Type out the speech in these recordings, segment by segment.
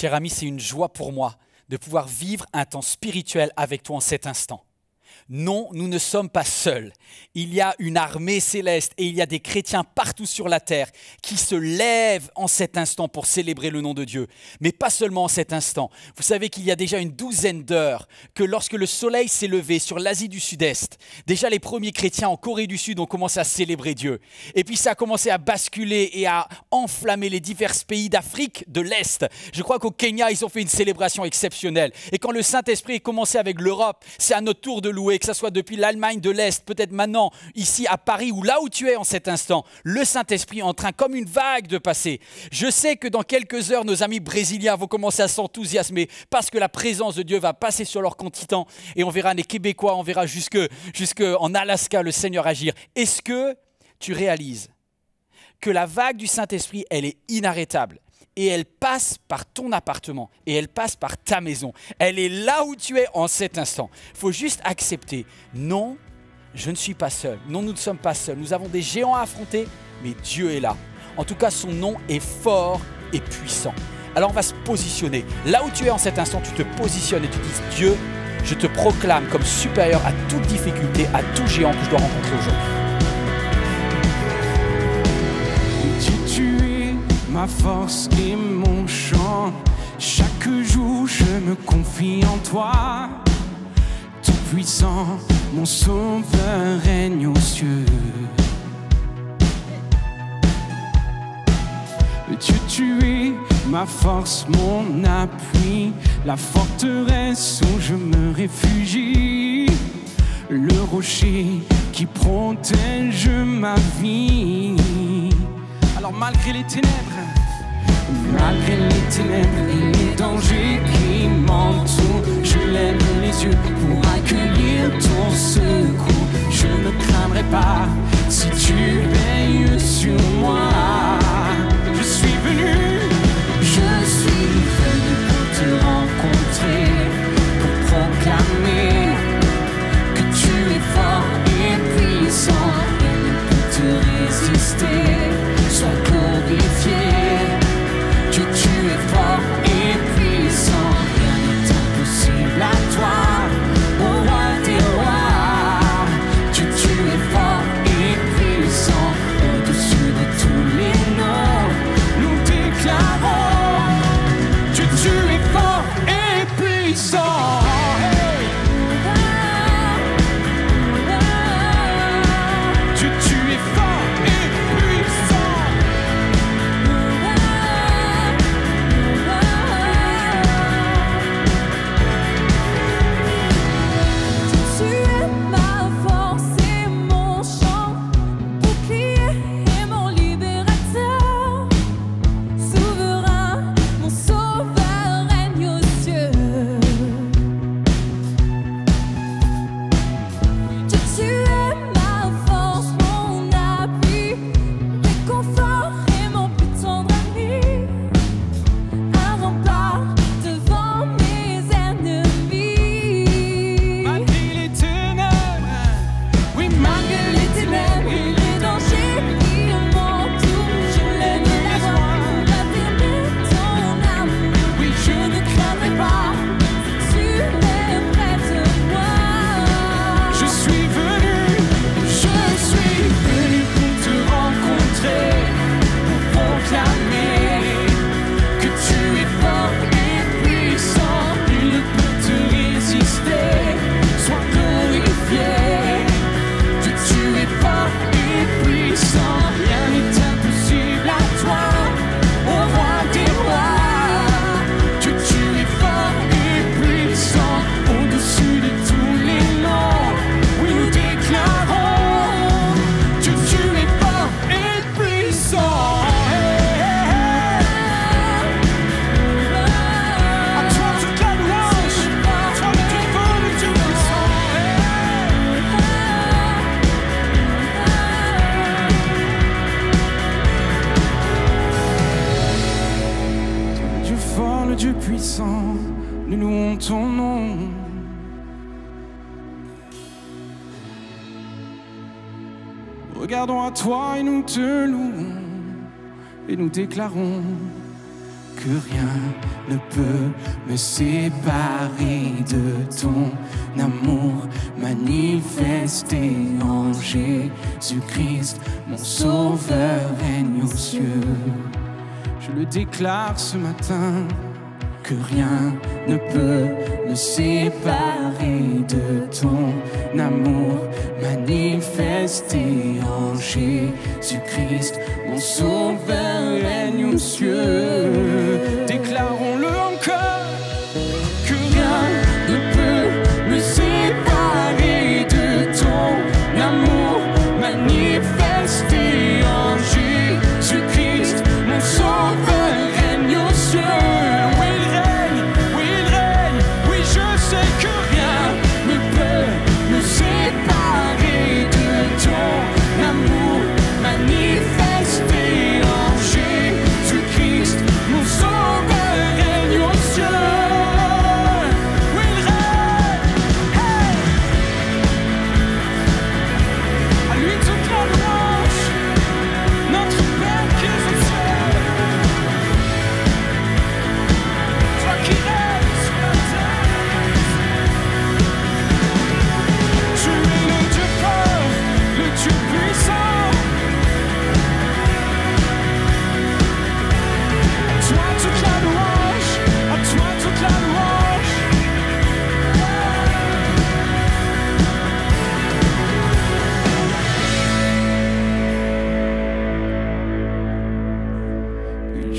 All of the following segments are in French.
Cher ami, c'est une joie pour moi de pouvoir vivre un temps spirituel avec toi en cet instant. Non, nous ne sommes pas seuls. Il y a une armée céleste et il y a des chrétiens partout sur la terre qui se lèvent en cet instant pour célébrer le nom de Dieu. Mais pas seulement en cet instant. Vous savez qu'il y a déjà une douzaine d'heures que lorsque le soleil s'est levé sur l'Asie du Sud-Est, déjà les premiers chrétiens en Corée du Sud ont commencé à célébrer Dieu. Et puis ça a commencé à basculer et à enflammer les divers pays d'Afrique de l'Est. Je crois qu'au Kenya, ils ont fait une célébration exceptionnelle. Et quand le Saint-Esprit a commencé avec l'Europe, c'est à notre tour de louer. Que ce soit depuis l'Allemagne de l'Est, peut-être maintenant, ici à Paris, ou là où tu es en cet instant, le Saint-Esprit est en train, comme une vague, de passer. Je sais que dans quelques heures, nos amis brésiliens vont commencer à s'enthousiasmer parce que la présence de Dieu va passer sur leur continent et on verra les Québécois, on verra jusque en Alaska le Seigneur agir. Est-ce que tu réalises que la vague du Saint-Esprit, elle est inarrêtable? Et elle passe par ton appartement, et elle passe par ta maison. Elle est là où tu es en cet instant. Il faut juste accepter. Non, je ne suis pas seul. Non, nous ne sommes pas seuls. Nous avons des géants à affronter, mais Dieu est là. En tout cas, son nom est fort et puissant. Alors on va se positionner. Là où tu es en cet instant, tu te positionnes et tu dis, Dieu, je te proclame comme supérieur à toute difficulté, à tout géant que je dois rencontrer aujourd'hui. Ma force et mon chant, chaque jour je me confie en toi. Tout puissant, mon sauveur règne aux cieux. Dieu, tu es ma force, mon appui, la forteresse où je me réfugie, le rocher qui protège ma vie. Alors malgré les ténèbres et les dangers qui m'entourent, je lève les yeux pour accueillir ton secours. Je ne craindrai pas si tu veilles sur moi. Je suis venu pour te rencontrer, pour proclamer que tu es fort et puissant et ne peut te résister. Sois glorifié, Dieu, tu es fort et puissant, rien n'est impossible à toi, ô roi des rois. Dieu, tu es fort et puissant, au-dessus de tous les noms, nous déclarons, Dieu, tu es fort et puissant. Dieu puissant, nous louons ton nom. Regardons à toi et nous te louons, et nous déclarons que rien ne peut me séparer de ton amour manifesté en Jésus-Christ, mon sauveur règne aux cieux. Je le déclare ce matin, que rien ne peut me séparer de ton amour manifesté en Jésus-Christ, mon sauveur règne aux cieux. Déclarons-le encore, que rien ne peut me séparer de ton amour manifesté en Jésus-Christ, mon sauveur règne aux cieux.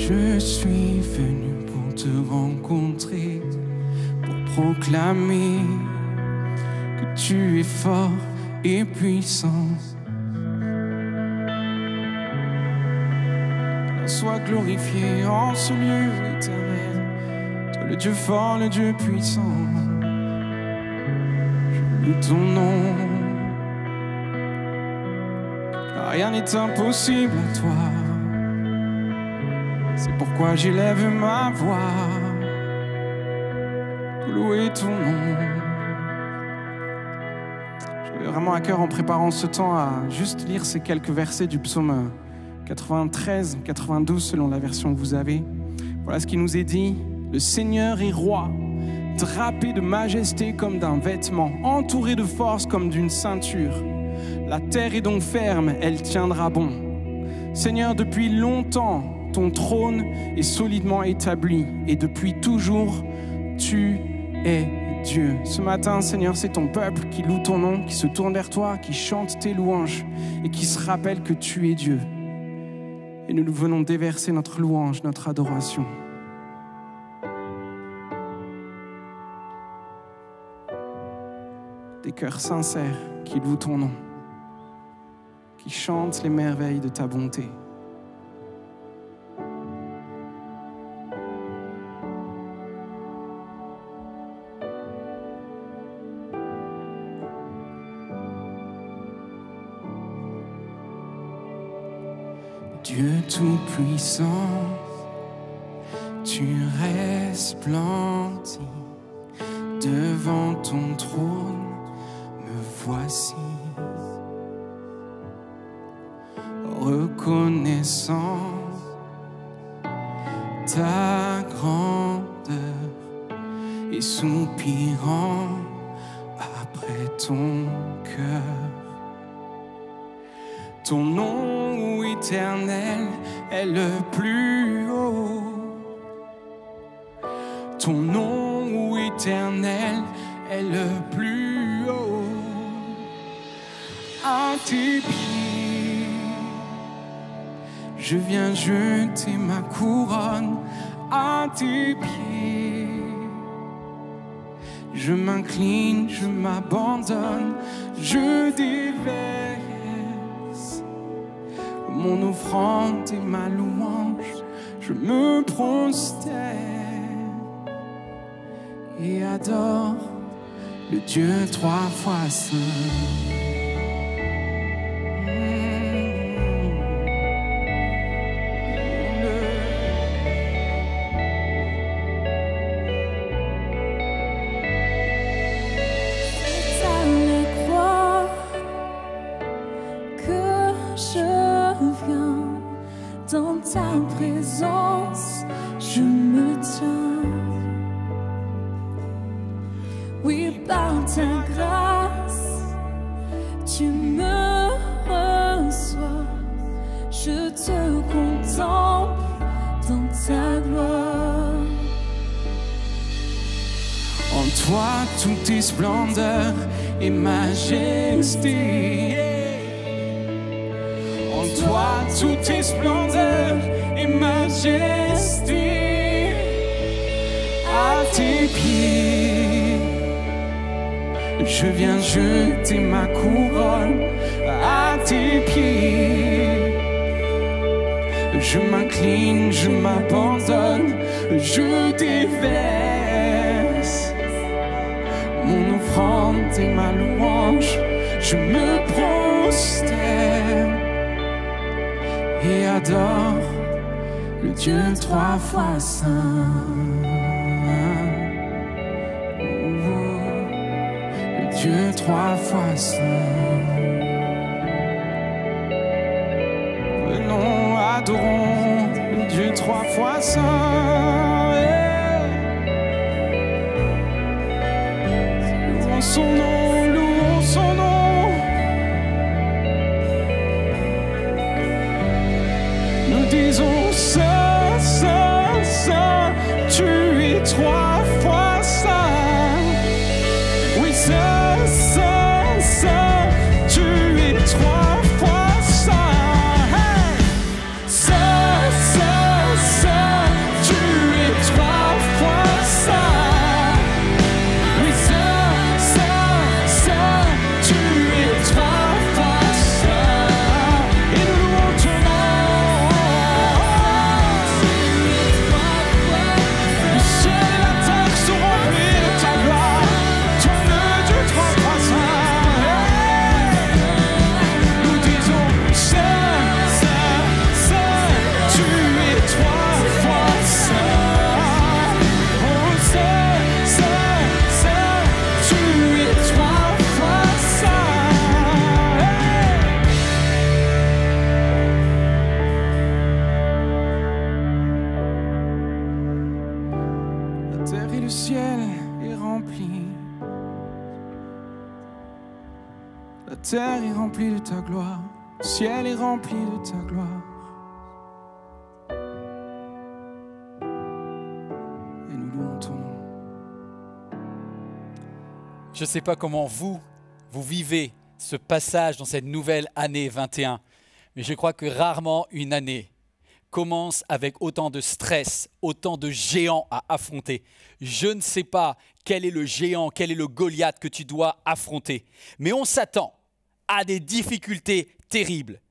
Je suis venu pour te rencontrer, pour proclamer que tu es fort et puissant. Alors sois glorifié en ce lieu éternel, toi le Dieu fort, le Dieu puissant. Je loue ton nom, car rien n'est impossible à toi. C'est pourquoi j'élève ma voix pour louer ton nom. J'avais vraiment à cœur en préparant ce temps à juste lire ces quelques versets du psaume 93, 92 selon la version que vous avez. Voilà ce qui nous est dit. Le Seigneur est roi, drapé de majesté comme d'un vêtement, entouré de force comme d'une ceinture. La terre est donc ferme, elle tiendra bon. Seigneur, depuis longtemps, ton trône est solidement établi et depuis toujours, tu es Dieu. Ce matin, Seigneur, c'est ton peuple qui loue ton nom, qui se tourne vers toi, qui chante tes louanges et qui se rappelle que tu es Dieu. Et nous venons déverser notre louange, notre adoration. Des cœurs sincères qui louent ton nom, qui chantent les merveilles de ta bonté. Dieu tout-puissant, tu resplendis devant ton trône, me voici, reconnaissant ta grandeur et soupirant après ton cœur. Ton nom éternel est le plus haut. Ton nom éternel est le plus haut. À tes pieds, je viens jeter ma couronne. À tes pieds, je m'incline, je m'abandonne, je déverse mon offrande et ma louange, je me prosterne et adore le Dieu trois fois saint. Dans ta présence, je ta grâce, tu me reçois. Je te contemple dans ta gloire. En toi, tout est splendeur et majesté. En toi, tout est splendeur et majesté. À tes pieds, je viens jeter ma couronne. À tes pieds, je m'incline, je m'abandonne, je déverse mon offrande et ma louange. Je me prosterne et adore le Dieu trois fois saint. Le Dieu trois fois saint. Venons, adorons le Dieu trois fois saint. Louons son nom, louons son nom. Nous disons Saint, Saint, Saint, tu es trois fois saint. Oui, Saint, Saint, Saint, tu es trois fois saint. Hey! Saint, Saint, Saint, tu es trois fois saint. Oui, Saint, Saint, Saint, tu es trois fois saint. Et nous louons ton nom. Le ciel et la terre sont remplis de ta gloire. Toi le Dieu trois fois saint. Hey! Nous disons Saint, Saint, Saint, tu es trois fois saint. Oh Saint, Saint, Saint, tu es trois fois saint. Hey! La terre et le ciel est rempli. La terre est remplie de ta gloire. Le ciel est rempli de ta gloire. Et nous louons ton nom. Je ne sais pas comment vous vivez ce passage dans cette nouvelle année 21, mais je crois que rarement une année commence avec autant de stress, autant de géants à affronter. Je ne sais pas quel est le géant, quel est le Goliath que tu dois affronter, mais on s'attend à des difficultés terribles.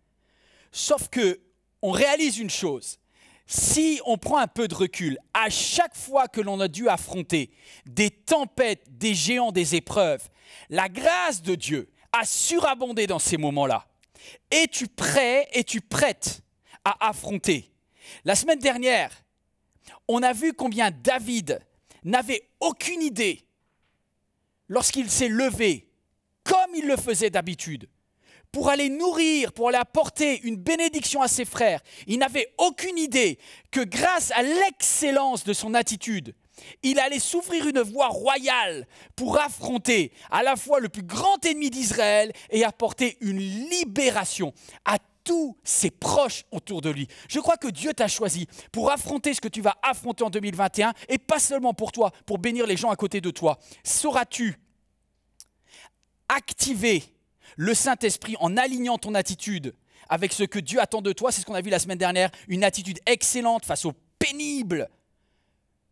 Sauf que on réalise une chose, si on prend un peu de recul, à chaque fois que l'on a dû affronter des tempêtes, des géants, des épreuves, la grâce de Dieu a surabondé dans ces moments-là. Es-tu prêt, es-tu prête à affronter? La semaine dernière, on a vu combien David n'avait aucune idée lorsqu'il s'est levé, comme il le faisait d'habitude, pour aller nourrir, pour aller apporter une bénédiction à ses frères. Il n'avait aucune idée que grâce à l'excellence de son attitude, il allait s'ouvrir une voie royale pour affronter à la fois le plus grand ennemi d'Israël et apporter une libération à tous ses proches autour de lui. Je crois que Dieu t'a choisi pour affronter ce que tu vas affronter en 2021 et pas seulement pour toi, pour bénir les gens à côté de toi. Sauras-tu activer le Saint-Esprit en alignant ton attitude avec ce que Dieu attend de toi? C'est ce qu'on a vu la semaine dernière, une attitude excellente face aux pénibles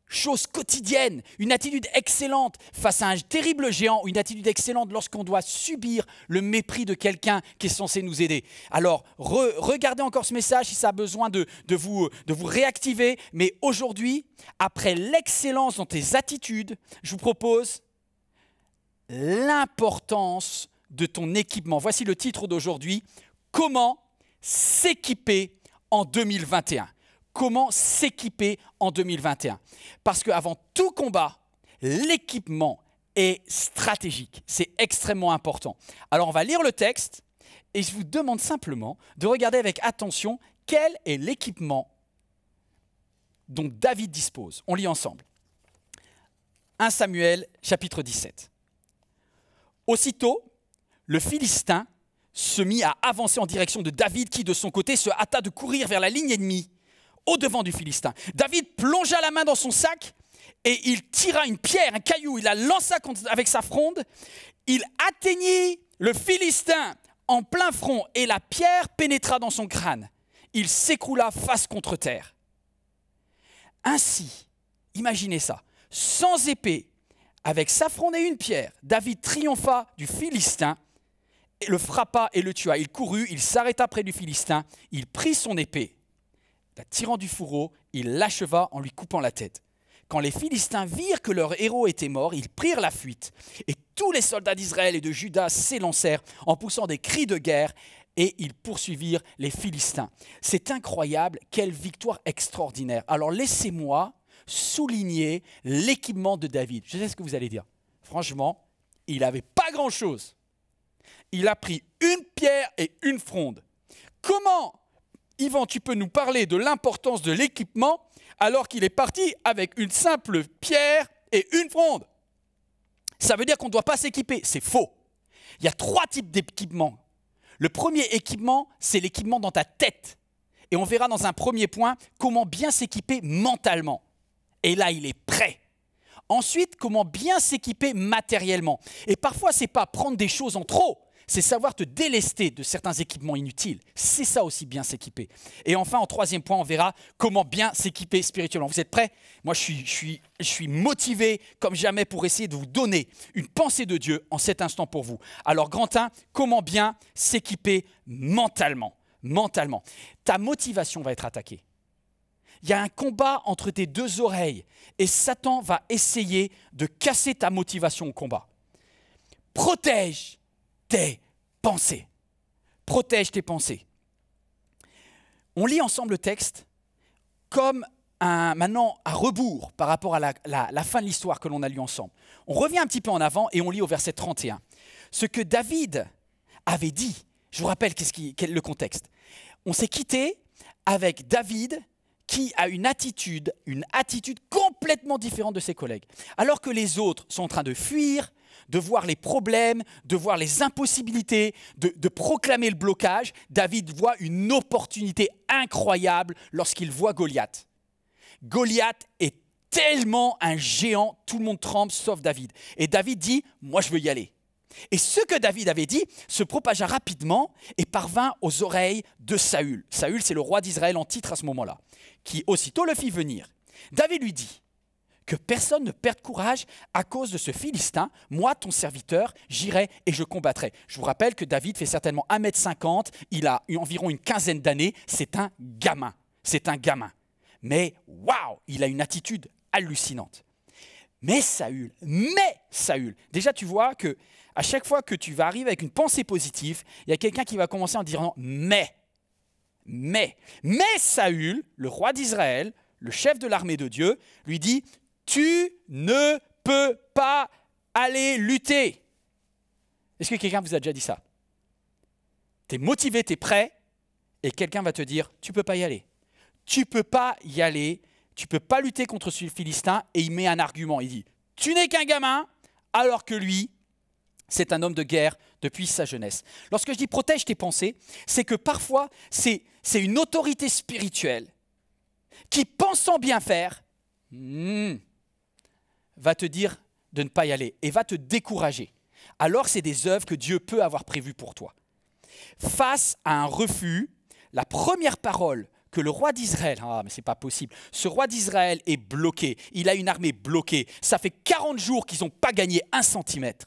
choses quotidiennes, une attitude excellente face à un terrible géant, une attitude excellente lorsqu'on doit subir le mépris de quelqu'un qui est censé nous aider. Alors, regardez encore ce message si ça a besoin de vous réactiver. Mais aujourd'hui, après l'excellence dans tes attitudes, je vous propose l'importance de ton équipement. Voici le titre d'aujourd'hui, comment s'équiper en 2021. Comment s'équiper en 2021? Parce qu'avant tout combat, l'équipement est stratégique. C'est extrêmement important. Alors, on va lire le texte et je vous demande simplement de regarder avec attention quel est l'équipement dont David dispose. On lit ensemble. 1 Samuel, chapitre 17. Aussitôt, le Philistin se mit à avancer en direction de David qui, de son côté, se hâta de courir vers la ligne ennemie, au-devant du Philistin. David plongea la main dans son sac et il tira une pierre, un caillou, il la lança avec sa fronde. Il atteignit le Philistin en plein front et la pierre pénétra dans son crâne. Il s'écroula face contre terre. Ainsi, imaginez ça, sans épée, avec sa fronde et une pierre, David triompha du Philistin, et le frappa et le tua. Il courut, il s'arrêta près du Philistin, il prit son épée, la tirant du fourreau, il l'acheva en lui coupant la tête. Quand les Philistins virent que leur héros était mort, ils prirent la fuite. Et tous les soldats d'Israël et de Juda s'élancèrent en poussant des cris de guerre et ils poursuivirent les Philistins. C'est incroyable, quelle victoire extraordinaire. Alors laissez-moi souligner l'équipement de David. Je sais ce que vous allez dire. Franchement, il n'avait pas grand-chose. Il a pris une pierre et une fronde. Comment, Yvan, tu peux nous parler de l'importance de l'équipement alors qu'il est parti avec une simple pierre et une fronde? Ça veut dire qu'on ne doit pas s'équiper. C'est faux. Il y a 3 types d'équipements. Le premier équipement, c'est l'équipement dans ta tête. Et on verra dans un premier point comment bien s'équiper mentalement. Et là, il est prêt. Ensuite, comment bien s'équiper matériellement. Et parfois, ce n'est pas prendre des choses en trop, c'est savoir te délester de certains équipements inutiles. C'est ça aussi, bien s'équiper. Et enfin, en 3e point, on verra comment bien s'équiper spirituellement. Vous êtes prêts? Moi, je suis motivé comme jamais pour essayer de vous donner une pensée de Dieu en cet instant pour vous. Alors, grand 1, comment bien s'équiper mentalement? Mentalement. Ta motivation va être attaquée. Il y a un combat entre tes 2 oreilles et Satan va essayer de casser ta motivation au combat. Protège tes pensées. Protège tes pensées. On lit ensemble le texte comme maintenant à rebours par rapport à la fin de l'histoire que l'on a lu ensemble. On revient un petit peu en avant et on lit au verset 31. Ce que David avait dit, je vous rappelle quel est le contexte. On s'est quitté avec David qui a une attitude complètement différente de ses collègues. Alors que les autres sont en train de fuir, de voir les problèmes, de voir les impossibilités, de proclamer le blocage, David voit une opportunité incroyable lorsqu'il voit Goliath. Goliath est tellement un géant, tout le monde tremble sauf David. Et David dit, moi je veux y aller. Et ce que David avait dit se propagea rapidement et parvint aux oreilles de Saül. Saül, c'est le roi d'Israël en titre à ce moment-là, qui aussitôt le fit venir. David lui dit que personne ne perde courage à cause de ce Philistin. Moi, ton serviteur, j'irai et je combattrai. Je vous rappelle que David fait certainement 1m50, il a environ une quinzaine d'années, c'est un gamin. C'est un gamin. Mais waouh, il a une attitude hallucinante. Mais Saül, déjà tu vois que à chaque fois que tu vas arriver avec une pensée positive, il y a quelqu'un qui va commencer en disant mais Saül, le roi d'Israël, le chef de l'armée de Dieu, lui dit tu ne peux pas aller lutter. Est-ce que quelqu'un vous a déjà dit ça? Tu es motivé, tu es prêt, et quelqu'un va te dire tu ne peux pas y aller. Tu ne peux pas y aller. Tu ne peux pas lutter contre ce Philistin, et il met un argument. Il dit, tu n'es qu'un gamin, alors que lui, c'est un homme de guerre depuis sa jeunesse. Lorsque je dis protège tes pensées, c'est que parfois, c'est une autorité spirituelle qui, pensant bien faire, va te dire de ne pas y aller et va te décourager. Alors, c'est des œuvres que Dieu peut avoir prévues pour toi. Face à un refus, la première parole que le roi d'Israël, mais c'est pas possible, ce roi d'Israël est bloqué, il a une armée bloquée, ça fait 40 jours qu'ils n'ont pas gagné 1 centimètre.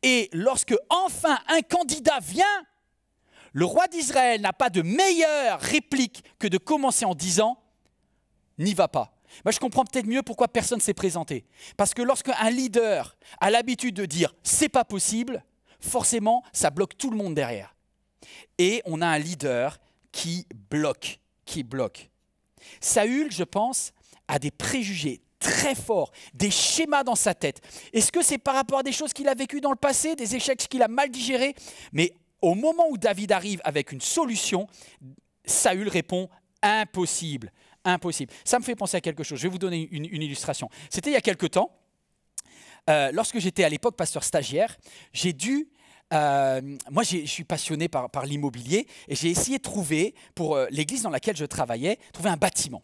Et lorsque enfin un candidat vient, le roi d'Israël n'a pas de meilleure réplique que de commencer en disant « n'y va pas ». Moi, je comprends peut-être mieux pourquoi personne ne s'est présenté. Parce que lorsqu'un leader a l'habitude de dire « c'est pas possible », forcément, ça bloque tout le monde derrière. Et on a un leader qui bloque. Saül, je pense, a des préjugés très forts, des schémas dans sa tête. Est-ce que c'est par rapport à des choses qu'il a vécues dans le passé, des échecs qu'il a mal digérés? Mais au moment où David arrive avec une solution, Saül répond « impossible ». Impossible. Ça me fait penser à quelque chose. Je vais vous donner une illustration. C'était il y a quelque temps. lorsque j'étais à l'époque pasteur stagiaire, j'ai dû... moi, je suis passionné par l'immobilier et j'ai essayé de trouver, pour l'église dans laquelle je travaillais, trouver un bâtiment.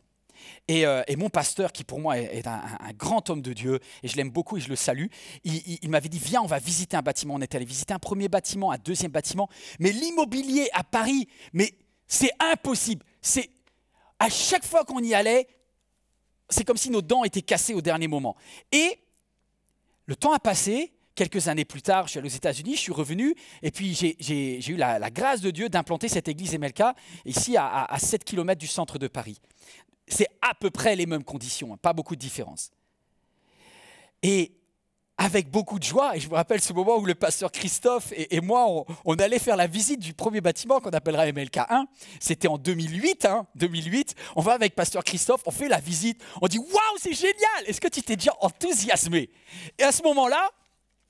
Et mon pasteur, qui pour moi est un grand homme de Dieu, et je l'aime beaucoup et je le salue, il m'avait dit, viens, on va visiter un bâtiment. On est allé visiter un premier bâtiment, un deuxième bâtiment. Mais l'immobilier à Paris, mais c'est impossible. À chaque fois qu'on y allait, c'est comme si nos dents étaient cassées au dernier moment. Et le temps a passé. Quelques années plus tard, je suis allé aux États-Unis, je suis revenu, et puis j'ai eu la grâce de Dieu d'implanter cette église MLK ici à 7 km du centre de Paris. C'est à peu près les mêmes conditions, pas beaucoup de différence. Et avec beaucoup de joie, et je me rappelle ce moment où le pasteur Christophe et moi, on allait faire la visite du premier bâtiment qu'on appellera MLK 1. C'était en 2008, 2008. On va avec pasteur Christophe, on fait la visite, on dit « Waouh, c'est génial ! Est-ce que tu t'es déjà enthousiasmé ?» Et à ce moment-là,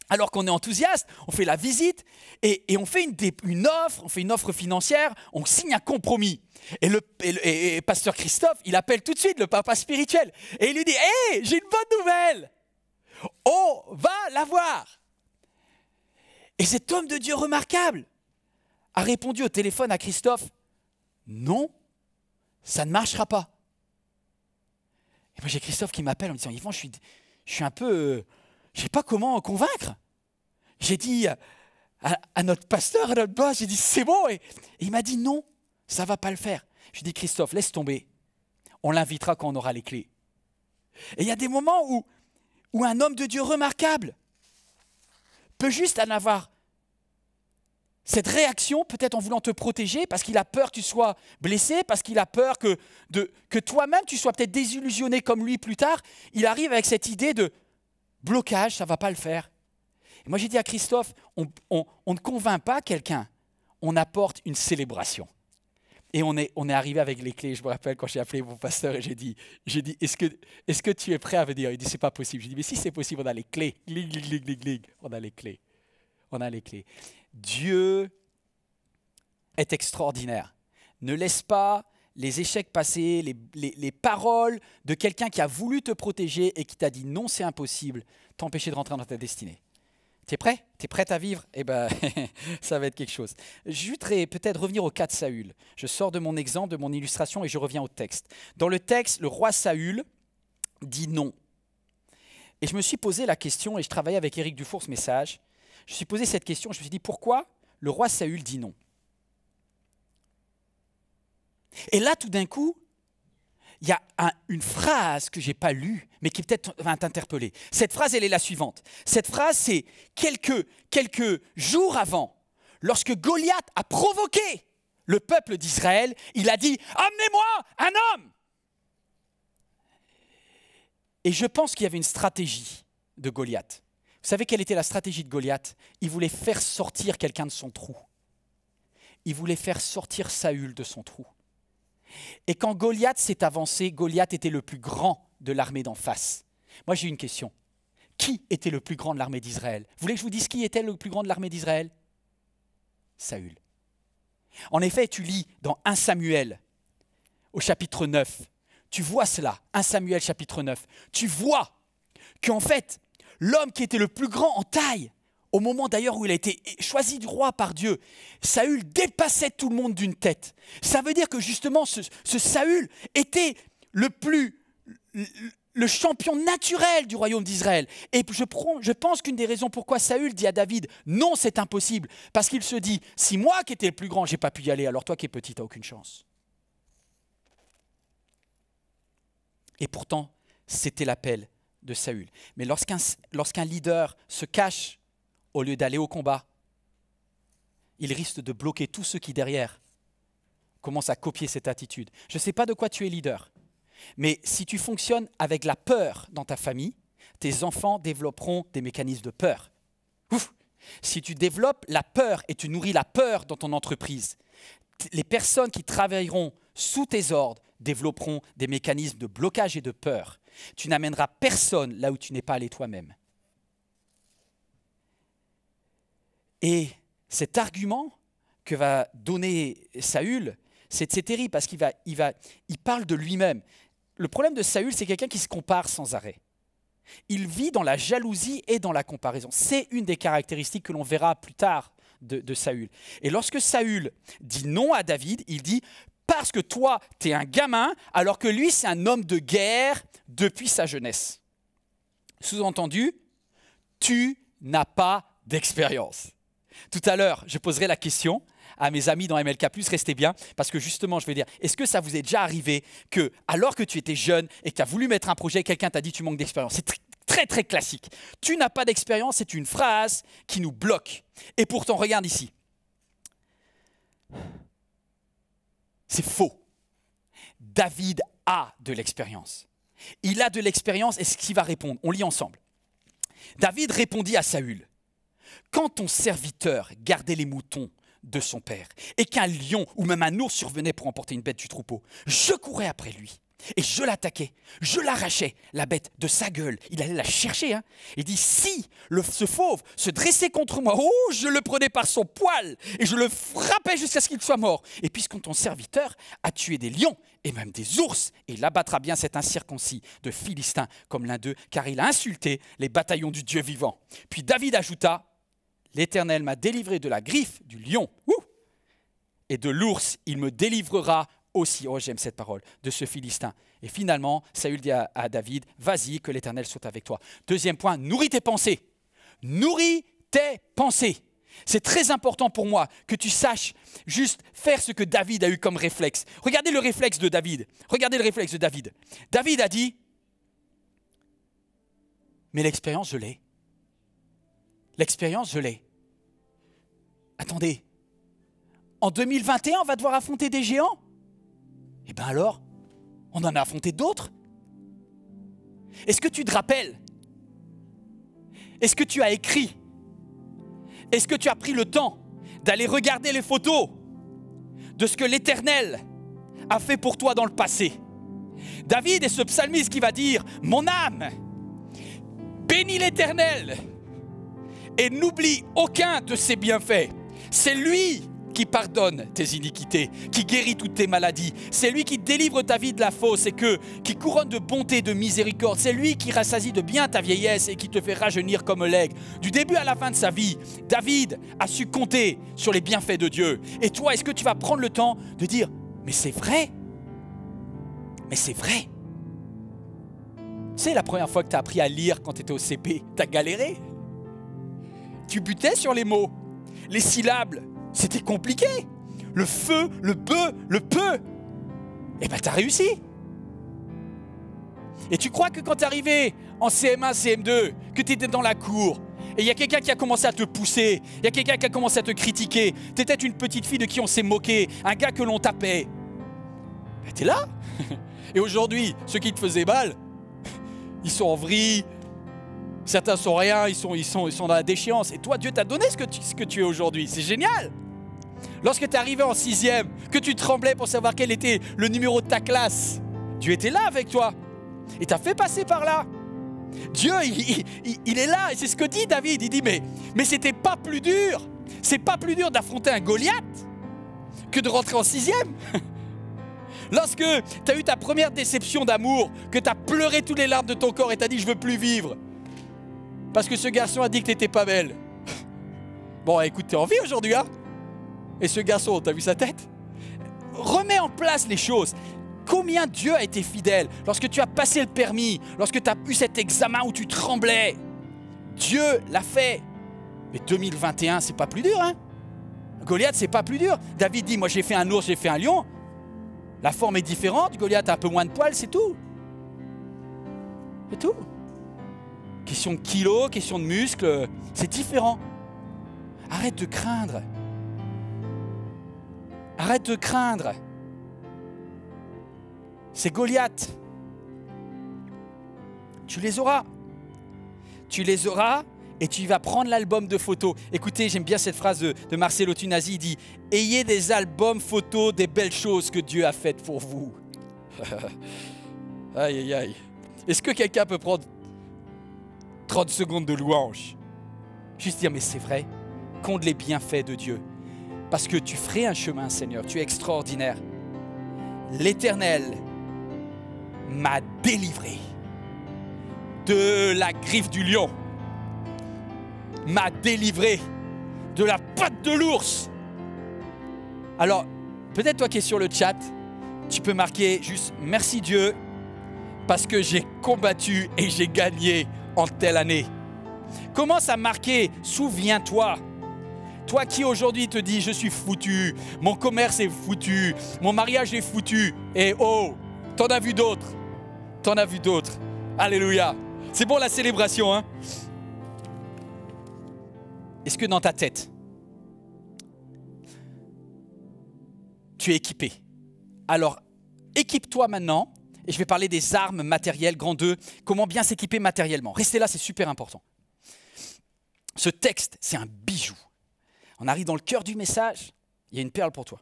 alors qu'on est enthousiaste, on fait la visite et on fait une offre financière, on signe un compromis. Et pasteur Christophe, il appelle tout de suite le papa spirituel et il lui dit « Hey, j'ai une bonne nouvelle, on va la voir !» Et cet homme de Dieu remarquable a répondu au téléphone à Christophe « Non, ça ne marchera pas. » Et moi j'ai Christophe qui m'appelle en me disant « Yvan, je suis un peu... je ne sais pas comment convaincre. » J'ai dit à notre pasteur, à notre boss, j'ai dit c'est bon. Et il m'a dit non, ça ne va pas le faire. Je lui ai dit Christophe, laisse tomber. On l'invitera quand on aura les clés. Et il y a des moments où un homme de Dieu remarquable peut juste en avoir cette réaction, peut-être en voulant te protéger, parce qu'il a peur que tu sois blessé, parce qu'il a peur que toi-même tu sois peut-être désillusionné comme lui plus tard. Il arrive avec cette idée de blocage, ça ne va pas le faire. Et moi j'ai dit à Christophe, on ne convainc pas quelqu'un, on apporte une célébration. Et on est arrivé avec les clés. Je me rappelle quand j'ai appelé mon pasteur et j'ai dit est-ce que tu es prêt à venir? Il dit c'est pas possible. J'ai dit mais si c'est possible, on a les clés. On a les clés. On a les clés. Dieu est extraordinaire. Ne laisse pas les échecs passés, les paroles de quelqu'un qui a voulu te protéger et qui t'a dit non, c'est impossible, t'empêcher de rentrer dans ta destinée. T'es prêt? T'es prête à vivre? Eh bien, ça va être quelque chose. Je voudrais peut-être revenir au cas de Saül. Je sors de mon exemple, de mon illustration et je reviens au texte. Dans le texte, le roi Saül dit non. Et je me suis posé la question, et je travaillais avec Éric Dufour ce message, je me suis posé cette question, je me suis dit pourquoi le roi Saül dit non? Et là, tout d'un coup, il y a une phrase que je n'ai pas lue, mais qui peut-être va t'interpeller. Cette phrase, elle est la suivante. Cette phrase, c'est quelques jours avant, lorsque Goliath a provoqué le peuple d'Israël, il a dit « Amenez-moi un homme !» Et je pense qu'il y avait une stratégie de Goliath. Vous savez quelle était la stratégie de Goliath? Il voulait faire sortir quelqu'un de son trou. Il voulait faire sortir Saül de son trou. Et quand Goliath s'est avancé, Goliath était le plus grand de l'armée d'en face. Moi, j'ai une question. Qui était le plus grand de l'armée d'Israël? Vous voulez que je vous dise qui était le plus grand de l'armée d'Israël? Saül. En effet, tu lis dans 1 Samuel, au chapitre 9, tu vois cela, 1 Samuel chapitre 9, tu vois qu'en fait, l'homme qui était le plus grand en taille, au moment d'ailleurs où il a été choisi du roi par Dieu, Saül dépassait tout le monde d'une tête. Ça veut dire que justement ce Saül était le champion naturel du royaume d'Israël. Et je pense qu'une des raisons pourquoi Saül dit à David « Non, c'est impossible », parce qu'il se dit « Si moi qui étais le plus grand, je n'ai pas pu y aller, alors toi qui es petit, tu n'as aucune chance. » Et pourtant, c'était l'appel de Saül. Mais lorsqu'un leader se cache au lieu d'aller au combat, il risque de bloquer tous ceux qui, derrière, commencent à copier cette attitude. Je ne sais pas de quoi tu es leader, mais si tu fonctionnes avec la peur dans ta famille, tes enfants développeront des mécanismes de peur. Ouf. Si tu développes la peur et tu nourris la peur dans ton entreprise, les personnes qui travailleront sous tes ordres développeront des mécanismes de blocage et de peur. Tu n'amèneras personne là où tu n'es pas allé toi-même. Et cet argument que va donner Saül, c'est terrible parce qu'il parle de lui-même. Le problème de Saül, c'est quelqu'un qui se compare sans arrêt. Il vit dans la jalousie et dans la comparaison. C'est une des caractéristiques que l'on verra plus tard de Saül. Et lorsque Saül dit non à David, il dit « parce que toi, tu es un gamin, alors que lui, c'est un homme de guerre depuis sa jeunesse. » Sous-entendu, tu n'as pas d'expérience. Tout à l'heure, je poserai la question à mes amis dans MLK+, restez bien, parce que justement, je vais dire, est-ce que ça vous est déjà arrivé que, alors que tu étais jeune et que tu as voulu mettre un projet, quelqu'un t'a dit tu manques d'expérience? C'est très, très classique. Tu n'as pas d'expérience, c'est une phrase qui nous bloque. Et pourtant, regarde ici. C'est faux. David a de l'expérience. Il a de l'expérience et ce qu'il va répondre, on lit ensemble. David répondit à Saül, « Quand ton serviteur gardait les moutons de son père et qu'un lion ou même un ours survenait pour emporter une bête du troupeau, je courais après lui et je l'attaquais, je l'arrachais, la bête de sa gueule. Il allait la chercher. Hein. Il dit, si ce fauve se dressait contre moi, oh, je le prenais par son poil et je le frappais jusqu'à ce qu'il soit mort. Et puisque ton serviteur a tué des lions et même des ours, et il abattra bien cet incirconcis de Philistin comme l'un d'eux, car il a insulté les bataillons du Dieu vivant. Puis David ajouta, l'Éternel m'a délivré de la griffe du lion et de l'ours, il me délivrera aussi, oh j'aime cette parole, de ce Philistin. Et finalement, Saül dit à David, vas-y, que l'Éternel soit avec toi. Deuxième point, nourris tes pensées. Nourris tes pensées. C'est très important pour moi que tu saches juste faire ce que David a eu comme réflexe. Regardez le réflexe de David. Regardez le réflexe de David. David a dit, mais l'expérience, je l'ai. L'expérience, je l'ai. Attendez, en 2021, on va devoir affronter des géants? Eh bien alors, on en a affronté d'autres. Est-ce que tu te rappelles? Est-ce que tu as écrit? Est-ce que tu as pris le temps d'aller regarder les photos de ce que l'Éternel a fait pour toi dans le passé? David est ce psalmiste qui va dire, mon âme, bénis l'Éternel et n'oublie aucun de ses bienfaits. C'est lui qui pardonne tes iniquités, qui guérit toutes tes maladies. C'est lui qui délivre ta vie de la fosse et qui couronne de bonté, de miséricorde. C'est lui qui rassasie de bien ta vieillesse et qui te fait rajeunir comme l'aigle. Du début à la fin de sa vie, David a su compter sur les bienfaits de Dieu. Et toi, est-ce que tu vas prendre le temps de dire, mais c'est vrai? Mais c'est vrai. C'est la première fois que tu as appris à lire quand tu étais au CP, tu as galéré. Tu butais sur les mots, les syllabes. C'était compliqué. Le feu, le bœuf, le peu. Eh bien, tu as réussi. Et tu crois que quand tu es arrivé en CM1, CM2, que tu étais dans la cour, et il y a quelqu'un qui a commencé à te pousser, il y a quelqu'un qui a commencé à te critiquer, tu étais une petite fille de qui on s'est moqué, un gars que l'on tapait. Ben, tu es là. Et aujourd'hui, ceux qui te faisaient mal, ils sont en vrille. Certains sont rien, ils sont dans la déchéance. Et toi, Dieu t'a donné ce que tu es aujourd'hui. C'est génial. Lorsque tu es arrivé en 6e, que tu tremblais pour savoir quel était le numéro de ta classe, Dieu était là avec toi. Et t'a fait passer par là. Dieu, il est là. Et c'est ce que dit David. Il dit, mais c'était pas plus dur. C'est pas plus dur d'affronter un Goliath que de rentrer en 6e. Lorsque tu as eu ta première déception d'amour, que tu as pleuré toutes les larmes de ton corps et tu as dit, je veux plus vivre. Parce que ce garçon a dit que tu n'étais pas belle. Bon, écoute, tu es en vie aujourd'hui, hein? Et ce garçon, tu as vu sa tête? Remets en place les choses. Combien Dieu a été fidèle lorsque tu as passé le permis, lorsque tu as eu cet examen où tu tremblais. Dieu l'a fait. Mais 2021, c'est pas plus dur, hein? Goliath, c'est pas plus dur. David dit, moi j'ai fait un ours, j'ai fait un lion. La forme est différente. Goliath a un peu moins de poils, c'est tout. C'est tout. Question de kilos, question de muscles, c'est différent. Arrête de craindre. Arrête de craindre. C'est Goliath. Tu les auras. Tu les auras et tu vas prendre l'album de photos. Écoutez, j'aime bien cette phrase de Marcelo Tunasi. Il dit, ayez des albums photos des belles choses que Dieu a faites pour vous. Aïe, aïe, aïe. Est-ce que quelqu'un peut prendre 30 secondes de louange? Juste dire, mais c'est vrai, compte les bienfaits de Dieu. Parce que tu ferais un chemin, Seigneur, tu es extraordinaire. L'Éternel m'a délivré de la griffe du lion, m'a délivré de la patte de l'ours. Alors, peut-être toi qui es sur le chat, tu peux marquer juste « Merci Dieu, parce que j'ai combattu et j'ai gagné en telle année. » Commence à marquer « Souviens-toi ». Toi qui aujourd'hui te dis « Je suis foutu, mon commerce est foutu, mon mariage est foutu. » Et oh, t'en as vu d'autres. T'en as vu d'autres. Alléluia. C'est bon la célébration, hein? Est-ce que dans ta tête, tu es équipé? Alors, équipe-toi maintenant, et je vais parler des armes matérielles, grand 2, comment bien s'équiper matériellement. Restez là, c'est super important. Ce texte, c'est un bijou. On arrive dans le cœur du message, il y a une perle pour toi.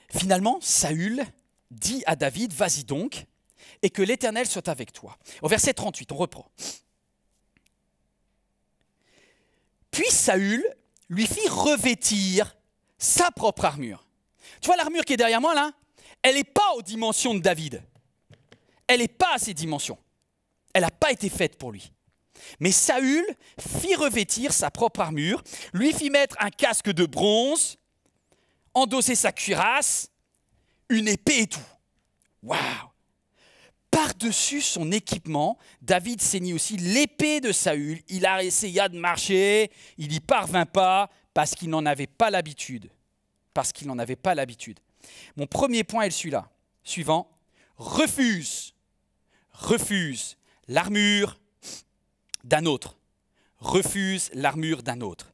Finalement, Saül dit à David, vas-y donc, et que l'Éternel soit avec toi. Au verset 38, on reprend. Puis Saül lui fit revêtir sa propre armure. Tu vois l'armure qui est derrière moi là? Elle n'est pas aux dimensions de David. Elle n'est pas à ses dimensions. Elle n'a pas été faite pour lui. Mais Saül fit revêtir sa propre armure, lui fit mettre un casque de bronze, endosser sa cuirasse, une épée et tout. Waouh! Par-dessus son équipement, David ceignit aussi l'épée de Saül. Il a essayé de marcher, il n'y parvint pas parce qu'il n'en avait pas l'habitude. Parce qu'il n'en avait pas l'habitude. Mon premier point est celui-là. Suivant, refuse l'armure d'un autre. Refuse l'armure d'un autre.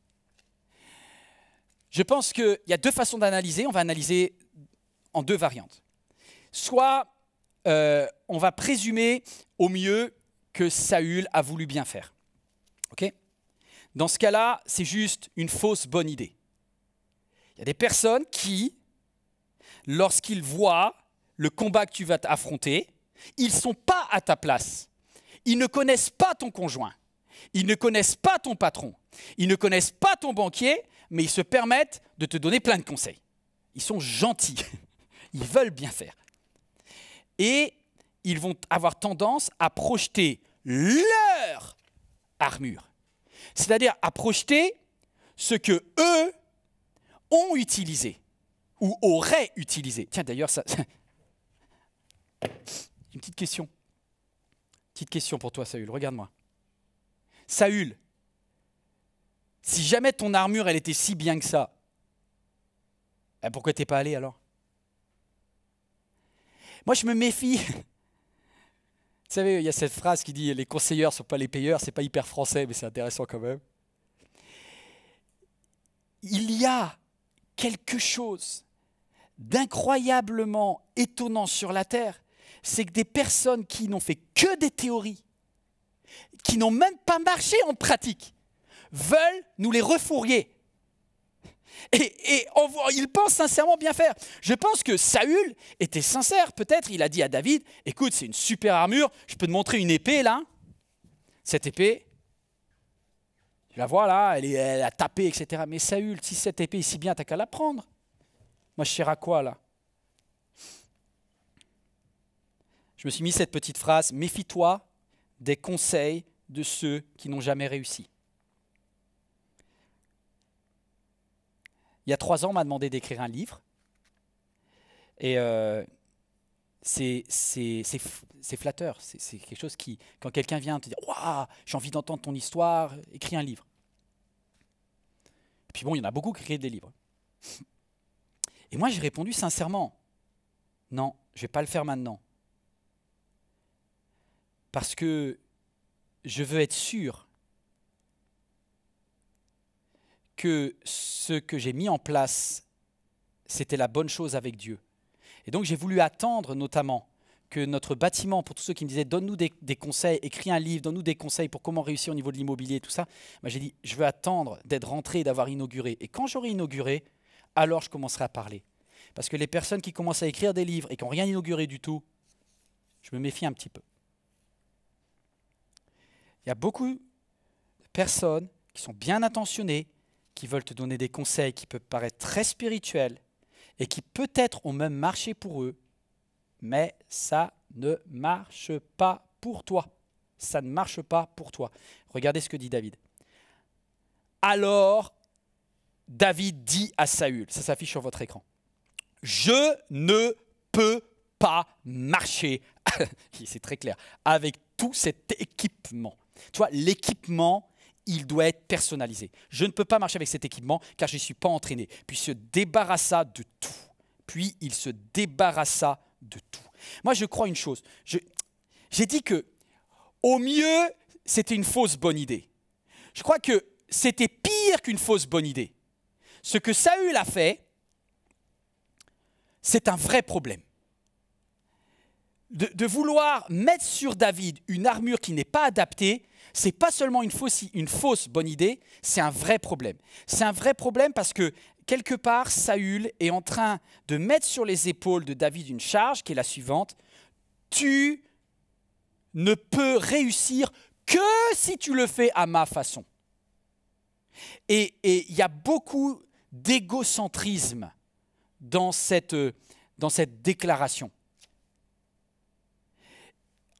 Je pense qu'il y a deux façons d'analyser. On va analyser en deux variantes. Soit on va présumer au mieux que Saül a voulu bien faire. Okay? Dans ce cas-là, c'est juste une fausse bonne idée. Il y a des personnes qui, lorsqu'ils voient le combat que tu vas affronter, ils ne sont pas à ta place. Ils ne connaissent pas ton conjoint. Ils ne connaissent pas ton patron. Ils ne connaissent pas ton banquier, mais ils se permettent de te donner plein de conseils. Ils sont gentils. Ils veulent bien faire. Et ils vont avoir tendance à projeter leur armure. C'est-à-dire à projeter ce que eux ont utilisé ou auraient utilisé. Tiens, d'ailleurs, ça... Une petite question. Petite question pour toi, Saül. Regarde-moi. Saül, si jamais ton armure, elle était si bien que ça, pourquoi t'es pas allé alors? Moi, je me méfie. Vous savez, il y a cette phrase qui dit « les conseilleurs ne sont pas les payeurs », c'est pas hyper français, mais c'est intéressant quand même. Il y a quelque chose d'incroyablement étonnant sur la terre, c'est que des personnes qui n'ont fait que des théories, qui n'ont même pas marché en pratique, veulent nous les refourguer. Et il pense sincèrement bien faire. Je pense que Saül était sincère. Peut-être il a dit à David, écoute, c'est une super armure, je peux te montrer une épée là. Cette épée, tu la vois là, elle a tapé, etc. Mais Saül, si cette épée est si bien, t'as qu'à la prendre. Moi, je sers à quoi là? Je me suis mis cette petite phrase, méfie-toi des conseils de ceux qui n'ont jamais réussi. Il y a 3 ans, on m'a demandé d'écrire un livre. Et c'est flatteur. C'est quelque chose qui, quand quelqu'un vient te dire « Waouh, j'ai envie d'entendre ton histoire, écris un livre. » Et puis bon, il y en a beaucoup qui écrivent des livres. Et moi, j'ai répondu sincèrement « Non, je ne vais pas le faire maintenant. » Parce que je veux être sûr que ce que j'ai mis en place, c'était la bonne chose avec Dieu. Et donc j'ai voulu attendre notamment que notre bâtiment, pour tous ceux qui me disaient « donne-nous des conseils, écris un livre, donne-nous des conseils pour comment réussir au niveau de l'immobilier » tout ça, moi j'ai dit « je veux attendre d'être rentré, d'avoir inauguré. » Et quand j'aurai inauguré, alors je commencerai à parler. Parce que les personnes qui commencent à écrire des livres et qui n'ont rien inauguré du tout, je me méfie un petit peu. Il y a beaucoup de personnes qui sont bien intentionnées, qui veulent te donner des conseils qui peuvent paraître très spirituels et qui peut-être ont même marché pour eux, mais ça ne marche pas pour toi. Ça ne marche pas pour toi. Regardez ce que dit David. Alors, David dit à Saül, ça s'affiche sur votre écran, « Je ne peux pas marcher, c'est très clair, avec tout cet équipement. » Tu vois, l'équipement, il doit être personnalisé. Je ne peux pas marcher avec cet équipement car je ne suis pas entraîné. Puis il se débarrassa de tout. Moi, je crois une chose. J'ai dit que, au mieux, c'était une fausse bonne idée. Je crois que c'était pire qu'une fausse bonne idée. Ce que Saül a fait, c'est un vrai problème. De vouloir mettre sur David une armure qui n'est pas adaptée, ce n'est pas seulement une fausse bonne idée, c'est un vrai problème. C'est un vrai problème parce que, quelque part, Saül est en train de mettre sur les épaules de David une charge qui est la suivante. Tu ne peux réussir que si tu le fais à ma façon. Et il y a beaucoup d'égocentrisme dans cette déclaration.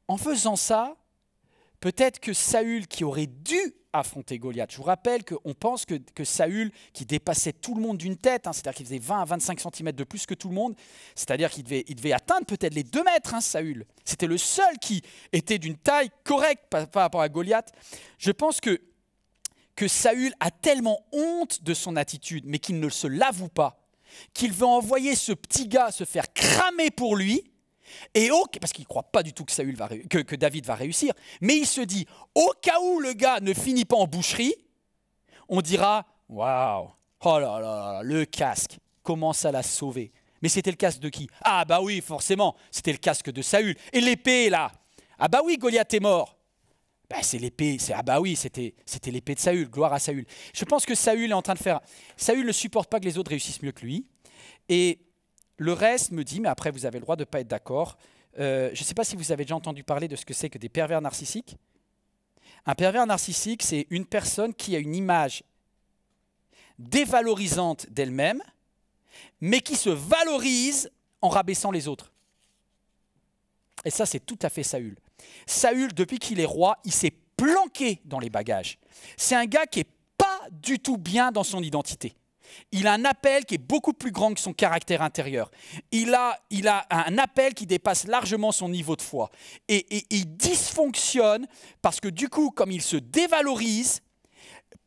En faisant ça, peut-être que Saül, qui aurait dû affronter Goliath, je vous rappelle qu'on pense que Saül, qui dépassait tout le monde d'une tête, c'est-à-dire qu'il faisait 20 à 25 cm de plus que tout le monde, c'est-à-dire qu'il devait atteindre peut-être les 2 mètres, Saül. C'était le seul qui était d'une taille correcte par rapport à Goliath. Je pense que Saül a tellement honte de son attitude, mais qu'il ne se l'avoue pas, qu'il veut envoyer ce petit gars se faire cramer pour lui, parce qu'il ne croit pas du tout que David va réussir, mais il se dit, au cas où le gars ne finit pas en boucherie, on dira, waouh, oh là là, le casque, comment ça l'a sauvé. Mais c'était le casque de qui? Ah bah oui, forcément, c'était le casque de Saül. Et l'épée là? Ah bah oui, Goliath est mort. C'est l'épée, c'était l'épée de Saül, gloire à Saül. Je pense que Saül est en train de faire... Saül ne supporte pas que les autres réussissent mieux que lui. Et le reste me dit, mais après vous avez le droit de ne pas être d'accord, je ne sais pas si vous avez déjà entendu parler de ce que c'est que des pervers narcissiques. Un pervers narcissique, c'est une personne qui a une image dévalorisante d'elle-même, mais qui se valorise en rabaissant les autres. Et ça, c'est tout à fait Saül. Saül, depuis qu'il est roi, il s'est planqué dans les bagages. C'est un gars qui n'est pas du tout bien dans son identité. Il a un appel qui est beaucoup plus grand que son caractère intérieur. Il a un appel qui dépasse largement son niveau de foi. Et il dysfonctionne parce que du coup, comme il se dévalorise,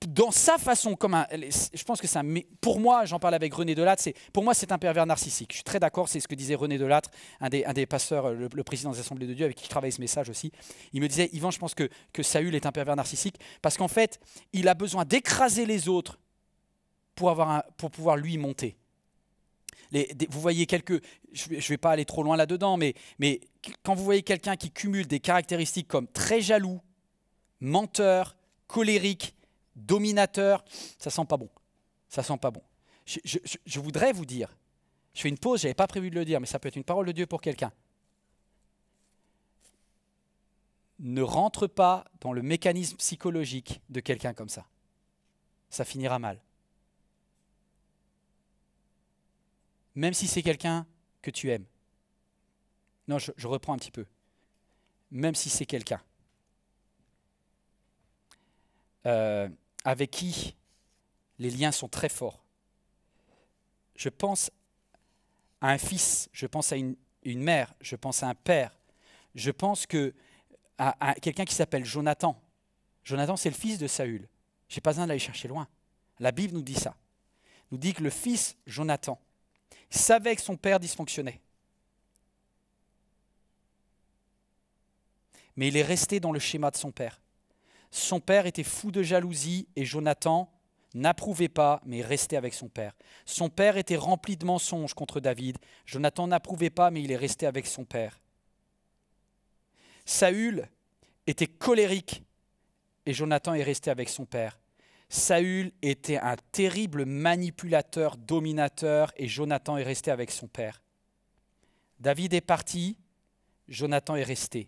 dans sa façon, je pense que pour moi, j'en parle avec René Delattre, pour moi c'est un pervers narcissique. Je suis très d'accord, c'est ce que disait René Delattre, un des pasteurs, le président des Assemblées de Dieu, avec qui je travaille ce message aussi. Il me disait, Yvan, je pense que Saül est un pervers narcissique parce qu'en fait, il a besoin d'écraser les autres pour pouvoir lui monter. Vous voyez je ne vais pas aller trop loin là-dedans, mais quand vous voyez quelqu'un qui cumule des caractéristiques comme très jaloux, menteur, colérique, dominateur, ça sent pas bon. Ça sent pas bon. Je voudrais vous dire, je fais une pause, je n'avais pas prévu de le dire, mais ça peut être une parole de Dieu pour quelqu'un. Ne rentre pas dans le mécanisme psychologique de quelqu'un comme ça. Ça finira mal. Même si c'est quelqu'un que tu aimes. Non, je reprends un petit peu. Même si c'est quelqu'un avec qui les liens sont très forts. Je pense à un fils, je pense à une mère, je pense à un père, je pense à quelqu'un qui s'appelle Jonathan. Jonathan, c'est le fils de Saül. Je n'ai pas besoin d'aller chercher loin. La Bible nous dit ça. Nous dit que le fils Jonathan savait que son père dysfonctionnait. Mais il est resté dans le schéma de son père. Son père était fou de jalousie et Jonathan n'approuvait pas, mais restait avec son père. Son père était rempli de mensonges contre David. Jonathan n'approuvait pas, mais il est resté avec son père. Saül était colérique et Jonathan est resté avec son père. Saül était un terrible manipulateur, dominateur et Jonathan est resté avec son père. David est parti, Jonathan est resté.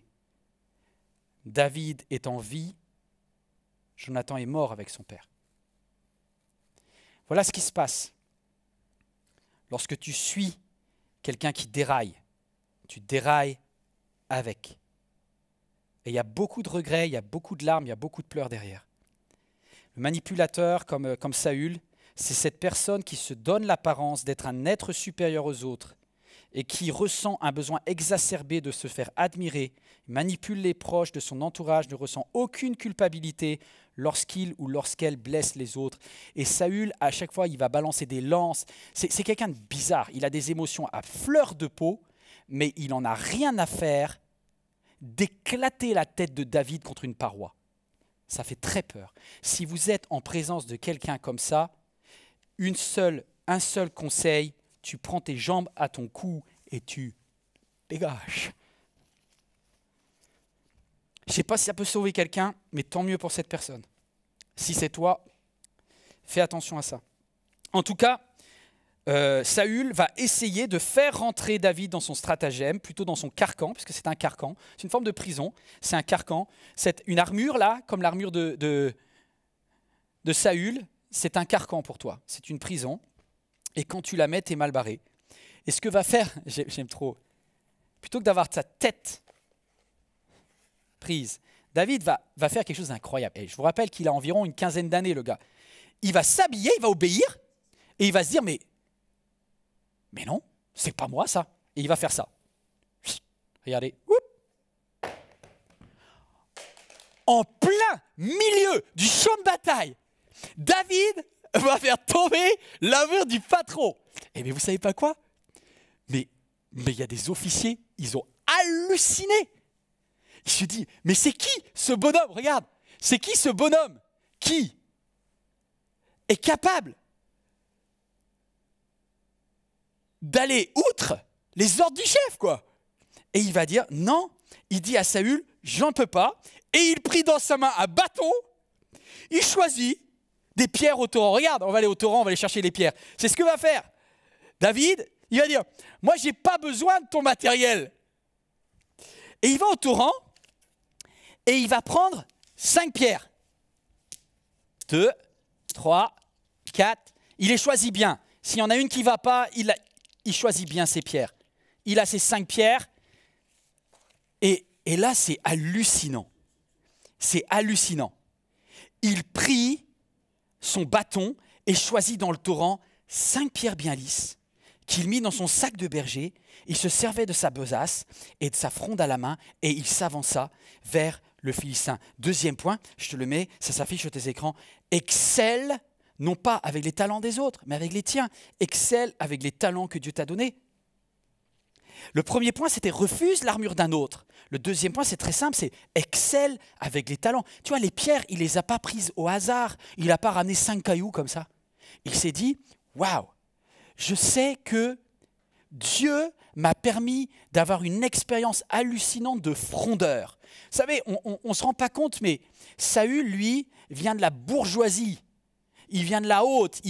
David est en vie, Jonathan est mort avec son père. Voilà ce qui se passe. Lorsque tu suis quelqu'un qui déraille, tu dérailles avec. Et il y a beaucoup de regrets, il y a beaucoup de larmes, il y a beaucoup de pleurs derrière. Le manipulateur, comme Saül, c'est cette personne qui se donne l'apparence d'être un être supérieur aux autres et qui ressent un besoin exacerbé de se faire admirer, manipule les proches de son entourage, ne ressent aucune culpabilité lorsqu'il ou lorsqu'elle blesse les autres. Et Saül, à chaque fois, il va balancer des lances. C'est quelqu'un de bizarre. Il a des émotions à fleur de peau, mais il n'en a rien à faire d'éclater la tête de David contre une paroi. Ça fait très peur. Si vous êtes en présence de quelqu'un comme ça, un seul conseil, tu prends tes jambes à ton cou et tu dégages. Je ne sais pas si ça peut sauver quelqu'un, mais tant mieux pour cette personne. Si c'est toi, fais attention à ça. En tout cas, Saül va essayer de faire rentrer David dans son stratagème, plutôt dans son carcan, puisque c'est un carcan, c'est une forme de prison, c'est un carcan. Une armure là, comme l'armure de Saül, c'est un carcan pour toi, c'est une prison. Et quand tu la mets, tu es mal barré. Et ce que va faire, j'aime trop, plutôt que d'avoir sa tête prise, David va faire quelque chose d'incroyable. Et je vous rappelle qu'il a environ une quinzaine d'années, le gars. Il va s'habiller, il va obéir, et il va se dire, mais non, c'est pas moi ça. Et il va faire ça. Regardez. Oup. En plein milieu du champ de bataille, David va faire tomber l'armure du patron. Et mais vous savez pas quoi? Mais il y a des officiers, ils ont halluciné. Ils se disent, mais c'est qui ce bonhomme? Regarde, c'est qui ce bonhomme qui est capable d'aller outre les ordres du chef, quoi? Et il va dire, non, il dit à Saül, j'en peux pas. Et il prit dans sa main un bâton, il choisit des pierres au torrent. Regarde, on va aller au torrent, on va aller chercher les pierres. C'est ce que va faire David. Il va dire, moi, je n'ai pas besoin de ton matériel. Et il va au torrent et il va prendre 5 pierres. 2, 3, 4. Il les choisit bien. S'il y en a une qui ne va pas, il choisit bien ses pierres. Il a ses 5 pierres. Et là, c'est hallucinant. C'est hallucinant. Il prit son bâton et choisit dans le torrent 5 pierres bien lisses qu'il mit dans son sac de berger. Il se servait de sa besace et de sa fronde à la main et il s'avança vers le Philistin. Deuxième point, je te le mets, ça s'affiche sur tes écrans. Excelle, non pas avec les talents des autres, mais avec les tiens. Excelle avec les talents que Dieu t'a donnés. Le premier point, c'était refuse l'armure d'un autre. Le deuxième point, c'est très simple, c'est excelle avec les talents. Tu vois, les pierres, il ne les a pas prises au hasard. Il n'a pas ramené 5 cailloux comme ça. Il s'est dit, waouh, je sais que Dieu m'a permis d'avoir une expérience hallucinante de frondeur. Vous savez, on ne se rend pas compte, mais Saül, lui, vient de la bourgeoisie. Il vient de la haute,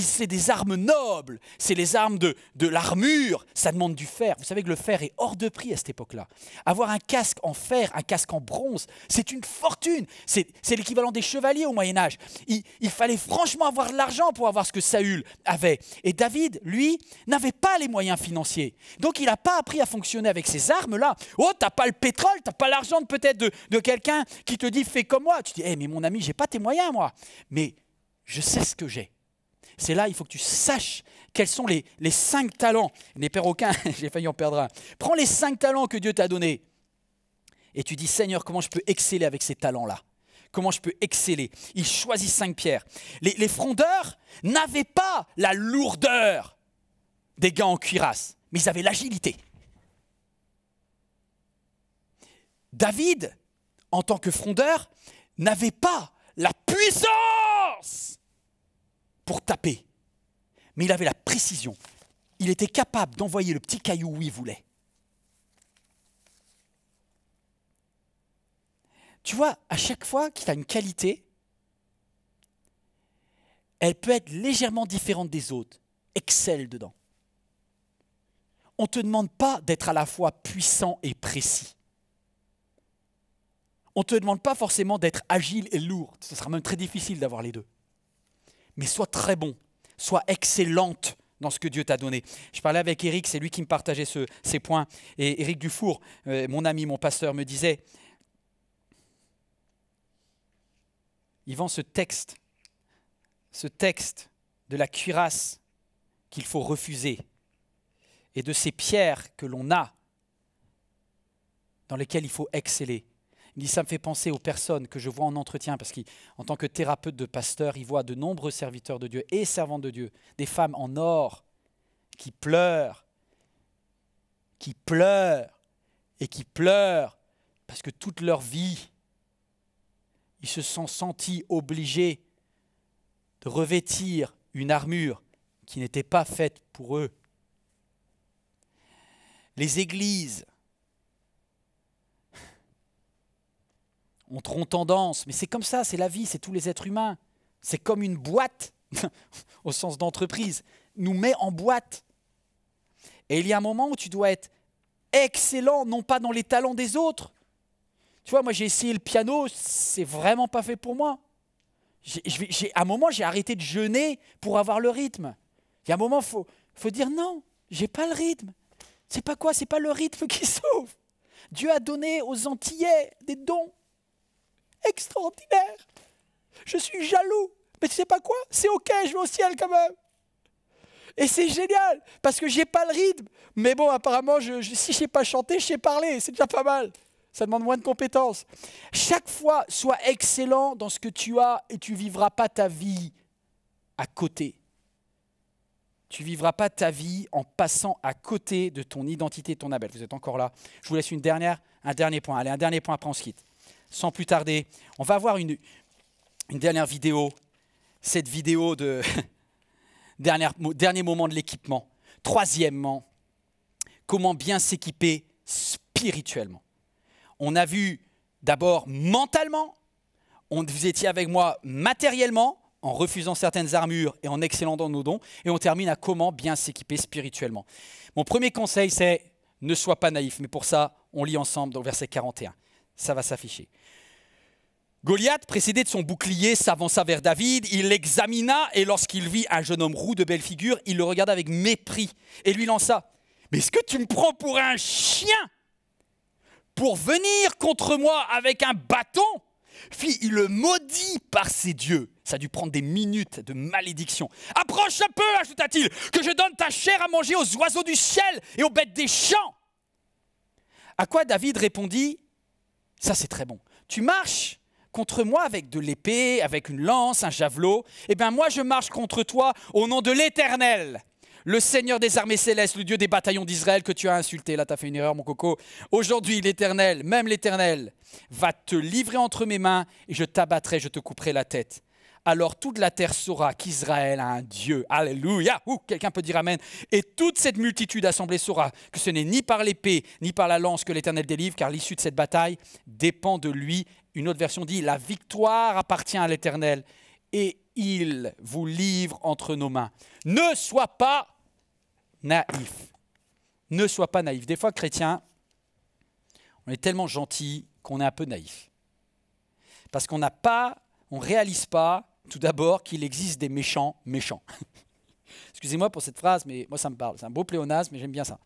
c'est des armes nobles, c'est les armes de l'armure, ça demande du fer. Vous savez que le fer est hors de prix à cette époque-là. Avoir un casque en fer, un casque en bronze, c'est une fortune. C'est l'équivalent des chevaliers au Moyen-Âge. Il fallait franchement avoir de l'argent pour avoir ce que Saül avait. Et David, lui, n'avait pas les moyens financiers. Donc il n'a pas appris à fonctionner avec ces armes-là. Oh, tu n'as pas le pétrole, tu n'as pas l'argent peut-être de quelqu'un qui te dit « fais comme moi ». Tu dis hey, « mais mon ami, je n'ai pas tes moyens, moi ». Mais je sais ce que j'ai. C'est là, il faut que tu saches quels sont les 5 talents. Les perroquins, j'ai failli en perdre un. Prends les 5 talents que Dieu t'a donnés et tu dis, Seigneur, comment je peux exceller avec ces talents-là? Comment je peux exceller? Il choisit 5 pierres. Les frondeurs n'avaient pas la lourdeur des gars en cuirasse, mais ils avaient l'agilité. David, en tant que frondeur, n'avait pas la puissance pour taper. Mais il avait la précision. Il était capable d'envoyer le petit caillou où il voulait. Tu vois, à chaque fois qu'il a une qualité, elle peut être légèrement différente des autres. Excelle dedans. On ne te demande pas d'être à la fois puissant et précis. On ne te demande pas forcément d'être agile et lourd. Ce sera même très difficile d'avoir les deux. Mais sois très bon, sois excellente dans ce que Dieu t'a donné. Je parlais avec Éric, c'est lui qui me partageait ces points. Et Éric Dufour, mon ami, mon pasteur, me disait, Yvan, ce texte de la cuirasse qu'il faut refuser et de ces pierres que l'on a, dans lesquelles il faut exceller. Il dit, ça me fait penser aux personnes que je vois en entretien, parce qu'en tant que thérapeute de pasteur, il voit de nombreux serviteurs de Dieu et servantes de Dieu, des femmes en or qui pleurent et qui pleurent, parce que toute leur vie, ils se sont sentis obligés de revêtir une armure qui n'était pas faite pour eux. Les églises ont tendance, mais c'est comme ça, c'est la vie, c'est tous les êtres humains. C'est comme une boîte, au sens d'entreprise, nous met en boîte. Et il y a un moment où tu dois être excellent, non pas dans les talents des autres. Tu vois, moi j'ai essayé le piano, c'est vraiment pas fait pour moi. À un moment, j'ai arrêté de jeûner pour avoir le rythme. Il y a un moment, il faut dire non, j'ai pas le rythme. C'est pas quoi, c'est pas le rythme qui sauve. Dieu a donné aux Antillais des dons extraordinaires. Je suis jaloux, mais tu sais pas quoi, c'est ok, je vais au ciel quand même. Et c'est génial, parce que j'ai pas le rythme. Mais bon, apparemment, si je sais pas chanter, je sais parler, c'est déjà pas mal. Ça demande moins de compétences. Chaque fois, sois excellent dans ce que tu as et tu ne vivras pas ta vie à côté. Tu ne vivras pas ta vie en passant à côté de ton identité, de ton appel. Vous êtes encore là. Je vous laisse un dernier point. Allez, un dernier point, après on se quitte. Sans plus tarder, on va voir une dernière vidéo. Cette vidéo de dernier moment de l'équipement. Troisièmement, comment bien s'équiper spirituellement. On a vu d'abord mentalement, vous étiez avec moi matériellement, en refusant certaines armures et en excellant dans nos dons, et on termine à comment bien s'équiper spirituellement. Mon premier conseil, c'est ne sois pas naïf, mais pour ça, on lit ensemble dans le verset 41. Ça va s'afficher. Goliath, précédé de son bouclier, s'avança vers David, il l'examina, et lorsqu'il vit un jeune homme roux de belle figure, il le regarda avec mépris, et lui lança « Mais est-ce que tu me prends pour un chien ? Pour venir contre moi avec un bâton ?» Puis il le maudit par ses dieux. Ça a dû prendre des minutes de malédiction. « Approche un peu, ajouta-t-il, que je donne ta chair à manger aux oiseaux du ciel et aux bêtes des champs. » À quoi David répondit « Ça c'est très bon. Tu marches contre moi avec de l'épée, avec une lance, un javelot. Eh bien moi je marche contre toi au nom de l'Éternel. Le Seigneur des armées célestes, le Dieu des bataillons d'Israël que tu as insulté. » Là, tu as fait une erreur, mon coco. « Aujourd'hui, l'Éternel, même l'Éternel, va te livrer entre mes mains et je t'abattrai, je te couperai la tête. Alors toute la terre saura qu'Israël a un Dieu. » Alléluia. Quelqu'un peut dire Amen. « Et toute cette multitude assemblée saura que ce n'est ni par l'épée, ni par la lance que l'Éternel délivre, car l'issue de cette bataille dépend de lui. » Une autre version dit « La victoire appartient à l'Éternel et il vous livre entre nos mains. » Ne sois pas naïf. Ne sois pas naïf. Des fois, chrétiens, on est tellement gentil qu'on est un peu naïf. Parce qu'on ne réalise pas, tout d'abord, qu'il existe des méchants méchants. Excusez-moi pour cette phrase, mais moi ça me parle. C'est un beau pléonasme, mais j'aime bien ça.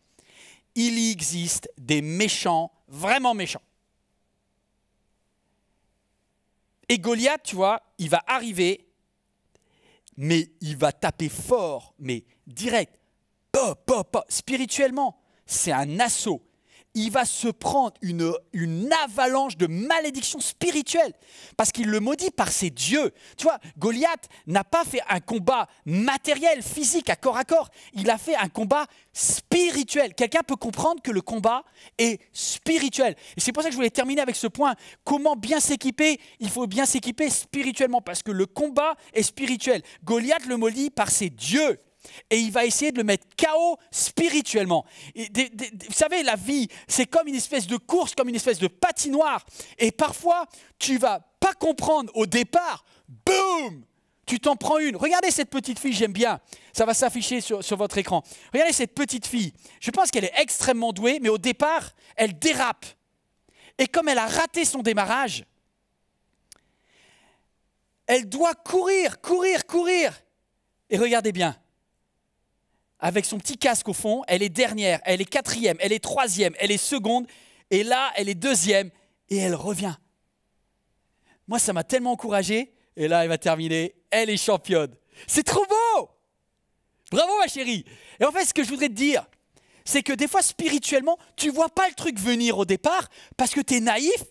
Il existe des méchants, vraiment méchants. Et Goliath, tu vois, il va arriver, mais il va taper fort, mais direct. Spirituellement, c'est un assaut. Il va se prendre une avalanche de malédiction spirituelle parce qu'il le maudit par ses dieux. Tu vois, Goliath n'a pas fait un combat matériel, physique, à corps. Il a fait un combat spirituel. Quelqu'un peut comprendre que le combat est spirituel. Et c'est pour ça que je voulais terminer avec ce point. Comment bien s'équiper ? Il faut bien s'équiper spirituellement parce que le combat est spirituel. Goliath le maudit par ses dieux. Et il va essayer de le mettre KO spirituellement. Vous savez, la vie, c'est comme une espèce de course, comme une espèce de patinoire. Et parfois, tu ne vas pas comprendre au départ, boum, tu t'en prends une. Regardez cette petite fille, j'aime bien. Ça va s'afficher sur votre écran. Regardez cette petite fille. Je pense qu'elle est extrêmement douée, mais au départ, elle dérape. Et comme elle a raté son démarrage, elle doit courir. Et regardez bien. avec son petit casque au fond, elle est dernière, elle est quatrième, elle est troisième, elle est seconde, et là, elle est deuxième, et elle revient. Moi, ça m'a tellement encouragé, et là, elle va terminer, elle est championne. C'est trop beau! Bravo, ma chérie! Et en fait, ce que je voudrais te dire, c'est que des fois, spirituellement, tu ne vois pas le truc venir au départ, parce que tu es naïf,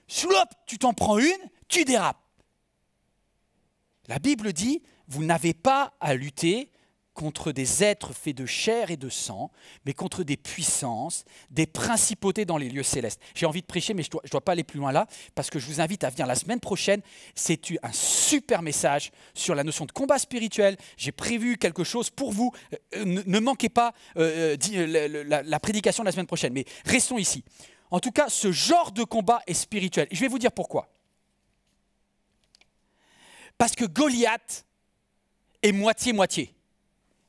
slop, tu t'en prends une, tu dérapes. La Bible dit, vous n'avez pas à lutter contre des êtres faits de chair et de sang, mais contre des puissances, des principautés dans les lieux célestes. J'ai envie de prêcher, mais je ne dois pas aller plus loin là, parce que je vous invite à venir la semaine prochaine. C'est un super message sur la notion de combat spirituel. J'ai prévu quelque chose pour vous. Ne manquez pas la prédication de la semaine prochaine, mais restons ici. En tout cas, ce genre de combat est spirituel. Je vais vous dire pourquoi. Parce que Goliath est moitié-moitié.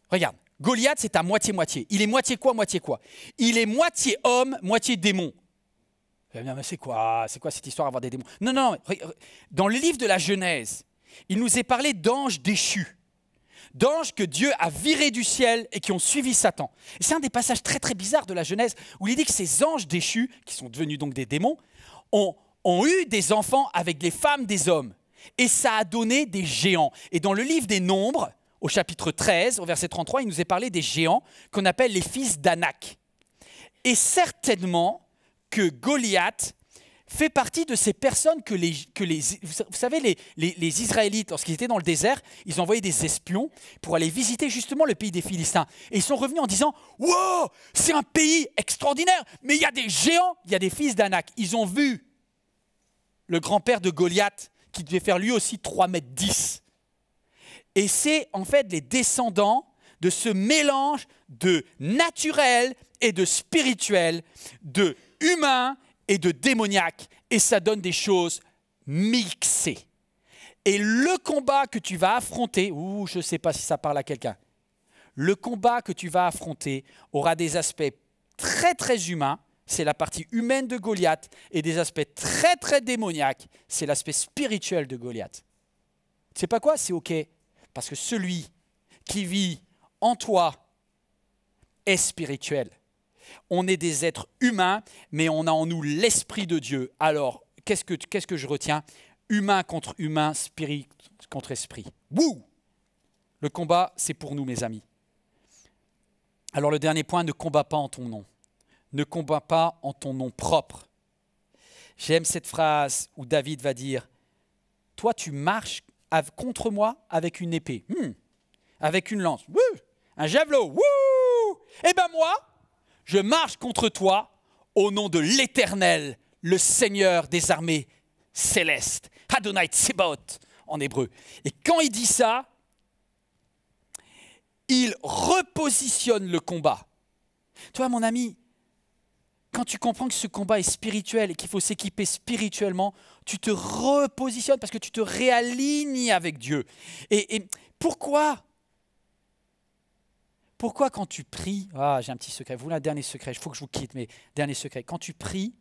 Regarde, Goliath, c'est à moitié-moitié. Il est moitié quoi? Il est moitié homme, moitié démon. Mais c'est quoi cette histoire d'avoir des démons? Non. Dans le livre de la Genèse, il nous est parlé d'anges déchus. D'anges que Dieu a virés du ciel et qui ont suivi Satan. Et c'est un des passages très très bizarres de la Genèse où il dit que ces anges déchus, qui sont devenus donc des démons, ont eu des enfants avec les femmes des hommes. Et ça a donné des géants. Et dans le livre des Nombres, au chapitre 13, au verset 33, il nous est parlé des géants qu'on appelle les fils d'Anak. Et certainement que Goliath fait partie de ces personnes que vous savez, les Israélites, lorsqu'ils étaient dans le désert, ils envoyaient des espions pour aller visiter justement le pays des Philistins. Et ils sont revenus en disant « Wow, c'est un pays extraordinaire, mais il y a des géants, il y a des fils d'Anak. » Ils ont vu le grand-père de Goliath qui devait faire lui aussi 3,10 m. Et c'est en fait les descendants de ce mélange de naturel et de spirituel, de humain et de démoniaque. Et ça donne des choses mixées. Et le combat que tu vas affronter, je ne sais pas si ça parle à quelqu'un, le combat que tu vas affronter aura des aspects très très humains, c'est la partie humaine de Goliath, et des aspects très très démoniaques, c'est l'aspect spirituel de Goliath. Tu sais pas quoi? C'est ok. Parce que celui qui vit en toi est spirituel. On est des êtres humains, mais on a en nous l'Esprit de Dieu. Alors, qu'est-ce que je retiens? Humain contre humain, spirit contre esprit. Wouh! Le combat, c'est pour nous, mes amis. Alors, le dernier point, ne combat pas en ton nom. Ne combat pas en ton nom propre. J'aime cette phrase où David va dire « Toi, tu marches contre moi avec une épée, avec une lance, un javelot, et ben moi, je marche contre toi au nom de l'Éternel, le Seigneur des armées célestes, Adonai Tsebaoth en hébreu. » Et quand il dit ça, il repositionne le combat. Toi, mon ami, quand tu comprends que ce combat est spirituel et qu'il faut s'équiper spirituellement, tu te repositionnes parce que tu te réalignes avec Dieu. Et pourquoi quand tu pries, j'ai un petit secret, vous voulez un dernier secret, il faut que je vous quitte, mais dernier secret, quand tu pries,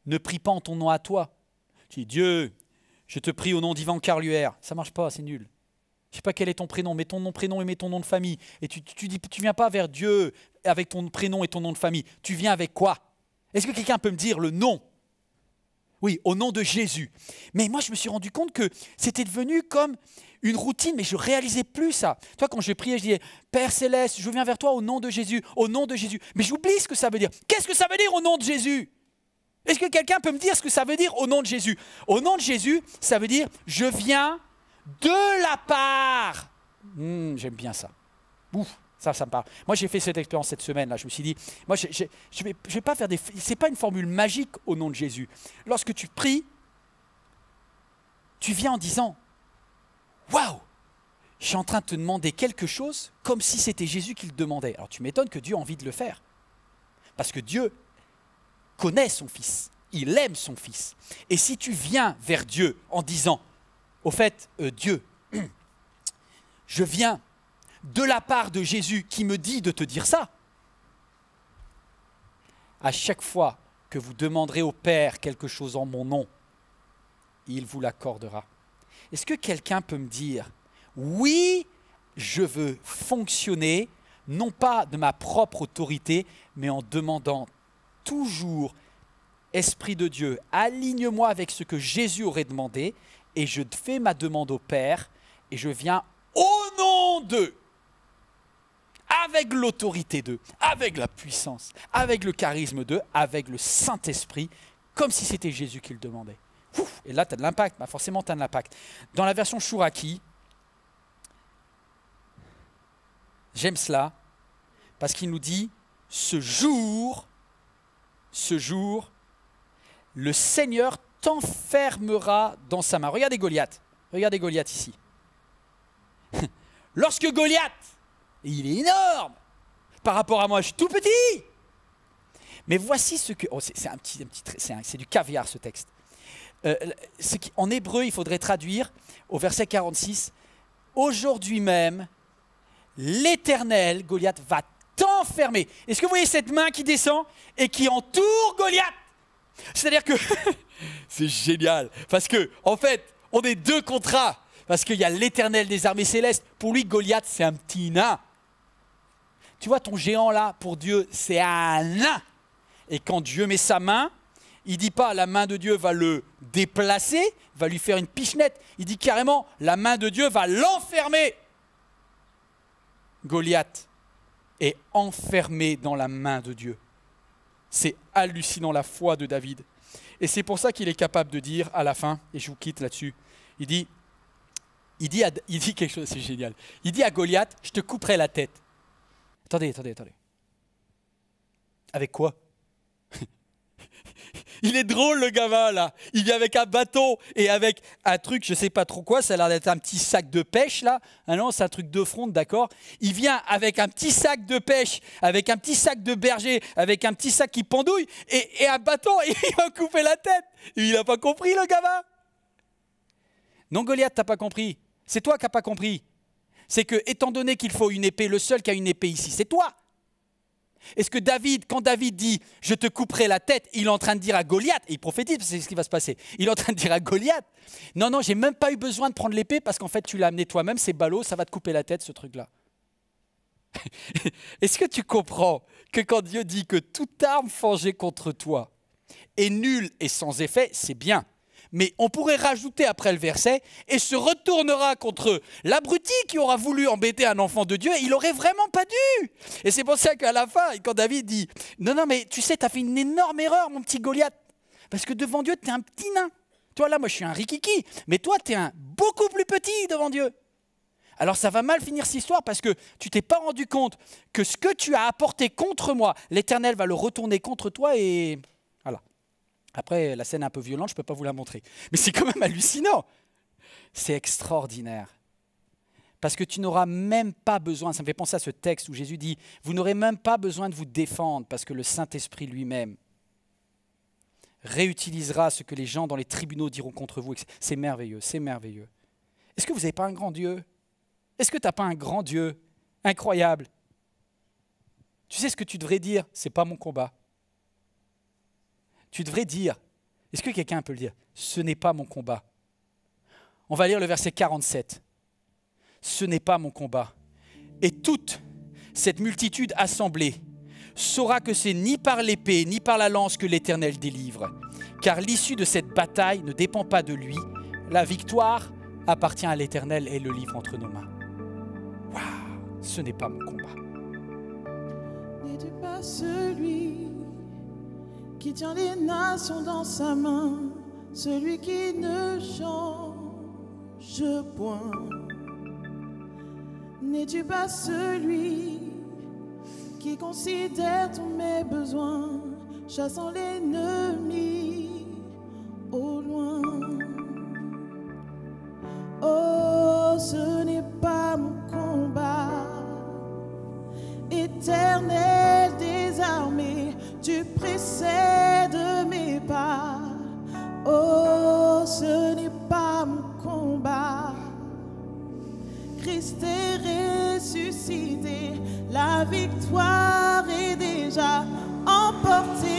ne prie pas en ton nom à toi. Tu dis, Dieu, je te prie au nom d'Yvan Carluère. Ça ne marche pas, c'est nul. Je ne sais pas quel est ton prénom, mets ton nom, prénom et mets ton nom de famille. Et tu ne viens pas vers Dieu avec ton prénom et ton nom de famille. Tu viens avec quoi? Est-ce que quelqu'un peut me dire le nom? Oui, au nom de Jésus. Mais moi, je me suis rendu compte que c'était devenu comme une routine, mais je ne réalisais plus ça. Toi, quand je priais, je disais, Père Céleste, je viens vers toi au nom de Jésus, au nom de Jésus. Mais j'oublie ce que ça veut dire. Qu'est-ce que ça veut dire au nom de Jésus? Est-ce que quelqu'un peut me dire ce que ça veut dire au nom de Jésus? Au nom de Jésus, ça veut dire, je viens de la part. J'aime bien ça. Ouf, ça me parle. Moi, j'ai fait cette expérience cette semaine-là. Je me suis dit, moi, je vais pas faire des... C'est pas une formule magique au nom de Jésus. Lorsque tu pries, tu viens en disant, waouh, je suis en train de te demander quelque chose comme si c'était Jésus qui le demandait. Alors, tu m'étonnes que Dieu a envie de le faire. Parce que Dieu connaît son Fils. Il aime son Fils. Et si tu viens vers Dieu en disant, au fait, Dieu, je viens de la part de Jésus qui me dit de te dire ça. À chaque fois que vous demanderez au Père quelque chose en mon nom, il vous l'accordera. Est-ce que quelqu'un peut me dire, oui, je veux fonctionner non pas de ma propre autorité, mais en demandant toujours, Esprit de Dieu, aligne-moi avec ce que Jésus aurait demandé, et je fais ma demande au Père, et je viens au nom d'eux, avec l'autorité d'eux, avec la puissance, avec le charisme d'eux, avec le Saint-Esprit, comme si c'était Jésus qui le demandait. Ouf, et là, tu as de l'impact, bah forcément, tu as de l'impact. Dans la version Chouraki, j'aime cela, parce qu'il nous dit, ce jour, le Seigneur t'enfermera dans sa main. Regardez Goliath ici. Lorsque Goliath, il est énorme, par rapport à moi, je suis tout petit. Mais voici ce que... Oh, c'est du caviar ce texte. En hébreu, il faudrait traduire au verset 46, « Aujourd'hui même, l'Éternel, Goliath, va t'enfermer. » Est-ce que vous voyez cette main qui descend et qui entoure Goliath? C'est-à-dire que c'est génial, parce que en fait, on est deux contre un, parce qu'il y a l'Éternel des armées célestes. Pour lui, Goliath, c'est un petit nain. Tu vois, ton géant là, pour Dieu, c'est un nain. Et quand Dieu met sa main, il ne dit pas la main de Dieu va le déplacer, va lui faire une pichenette. Il dit carrément la main de Dieu va l'enfermer. Goliath est enfermé dans la main de Dieu. C'est hallucinant la foi de David. Et c'est pour ça qu'il est capable de dire à la fin, et je vous quitte là-dessus, il dit quelque chose, c'est génial. Il dit à Goliath, je te couperai la tête. Attendez. Avec quoi? Il est drôle le gamin là. Il vient avec un bâton et avec un truc, je ne sais pas trop quoi, ça a l'air d'être un petit sac de pêche là. Ah non, c'est un truc de fronde, d'accord. Il vient avec un petit sac de pêche, avec un petit sac de berger, avec un petit sac qui pendouille et un bâton et il va couper la tête. Et il n'a pas compris le gamin. Non Goliath, t'as pas compris. C'est toi qui n'as pas compris. C'est que étant donné qu'il faut une épée, le seul qui a une épée ici, c'est toi. Est-ce que David, quand David dit « je te couperai la tête », il est en train de dire à Goliath, et il prophétise, parce que c'est ce qui va se passer, il est en train de dire à Goliath « non, j'ai même pas eu besoin de prendre l'épée parce qu'en fait tu l'as amené toi-même, c'est ballot, ça va te couper la tête ce truc-là. » Est-ce que tu comprends que quand Dieu dit que toute arme forgée contre toi est nulle et sans effet, c'est bien. Mais on pourrait rajouter après le verset « et se retournera contre l'abruti qui aura voulu embêter un enfant de Dieu, il n'aurait vraiment pas dû. » Et c'est pour ça qu'à la fin, quand David dit « non, mais tu sais, tu as fait une énorme erreur, mon petit Goliath, parce que devant Dieu, tu es un petit nain. Toi, là, moi, je suis un rikiki, mais toi, tu es un beaucoup plus petit devant Dieu. » Alors ça va mal finir cette histoire parce que tu t'es pas rendu compte que ce que tu as apporté contre moi, l'Éternel va le retourner contre toi et voilà. Après, la scène est un peu violente, je ne peux pas vous la montrer. Mais c'est quand même hallucinant. C'est extraordinaire. Parce que tu n'auras même pas besoin, ça me fait penser à ce texte où Jésus dit, vous n'aurez même pas besoin de vous défendre parce que le Saint-Esprit lui-même réutilisera ce que les gens dans les tribunaux diront contre vous. C'est merveilleux, c'est merveilleux. Est-ce que vous n'avez pas un grand Dieu? Est-ce que tu n'as pas un grand Dieu incroyable? Tu sais ce que tu devrais dire? Ce n'est pas mon combat. Tu devrais dire, est-ce que quelqu'un peut le dire? Ce n'est pas mon combat. On va lire le verset 47. Ce n'est pas mon combat. Et toute cette multitude assemblée saura que c'est ni par l'épée, ni par la lance que l'Éternel délivre. Car l'issue de cette bataille ne dépend pas de lui. La victoire appartient à l'Éternel et le livre entre nos mains. Waouh, ce n'est pas mon combat. N'es-tu pas celui qui tient les nations dans sa main, celui qui ne change point? N'es-tu pas celui qui considère tous mes besoins, chassant l'ennemi au loin? Oh, ce n'est pas mon combat, Éternel des armées, tu précèdes mes pas. Oh, ce n'est pas mon combat. Christ est ressuscité, la victoire est déjà emportée.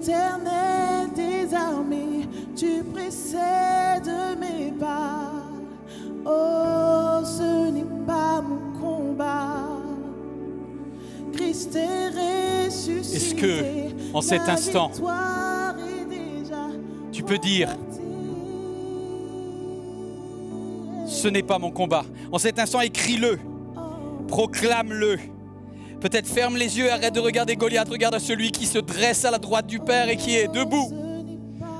Éternel des armées, tu précèdes mes pas. Oh, ce n'est pas mon combat. Christ est ressuscité. Est-ce que, en cet instant, tu peux dire, ce n'est pas mon combat. En cet instant, écris-le, proclame-le. Peut-être ferme les yeux, arrête de regarder Goliath, regarde à celui qui se dresse à la droite du Père et qui est debout.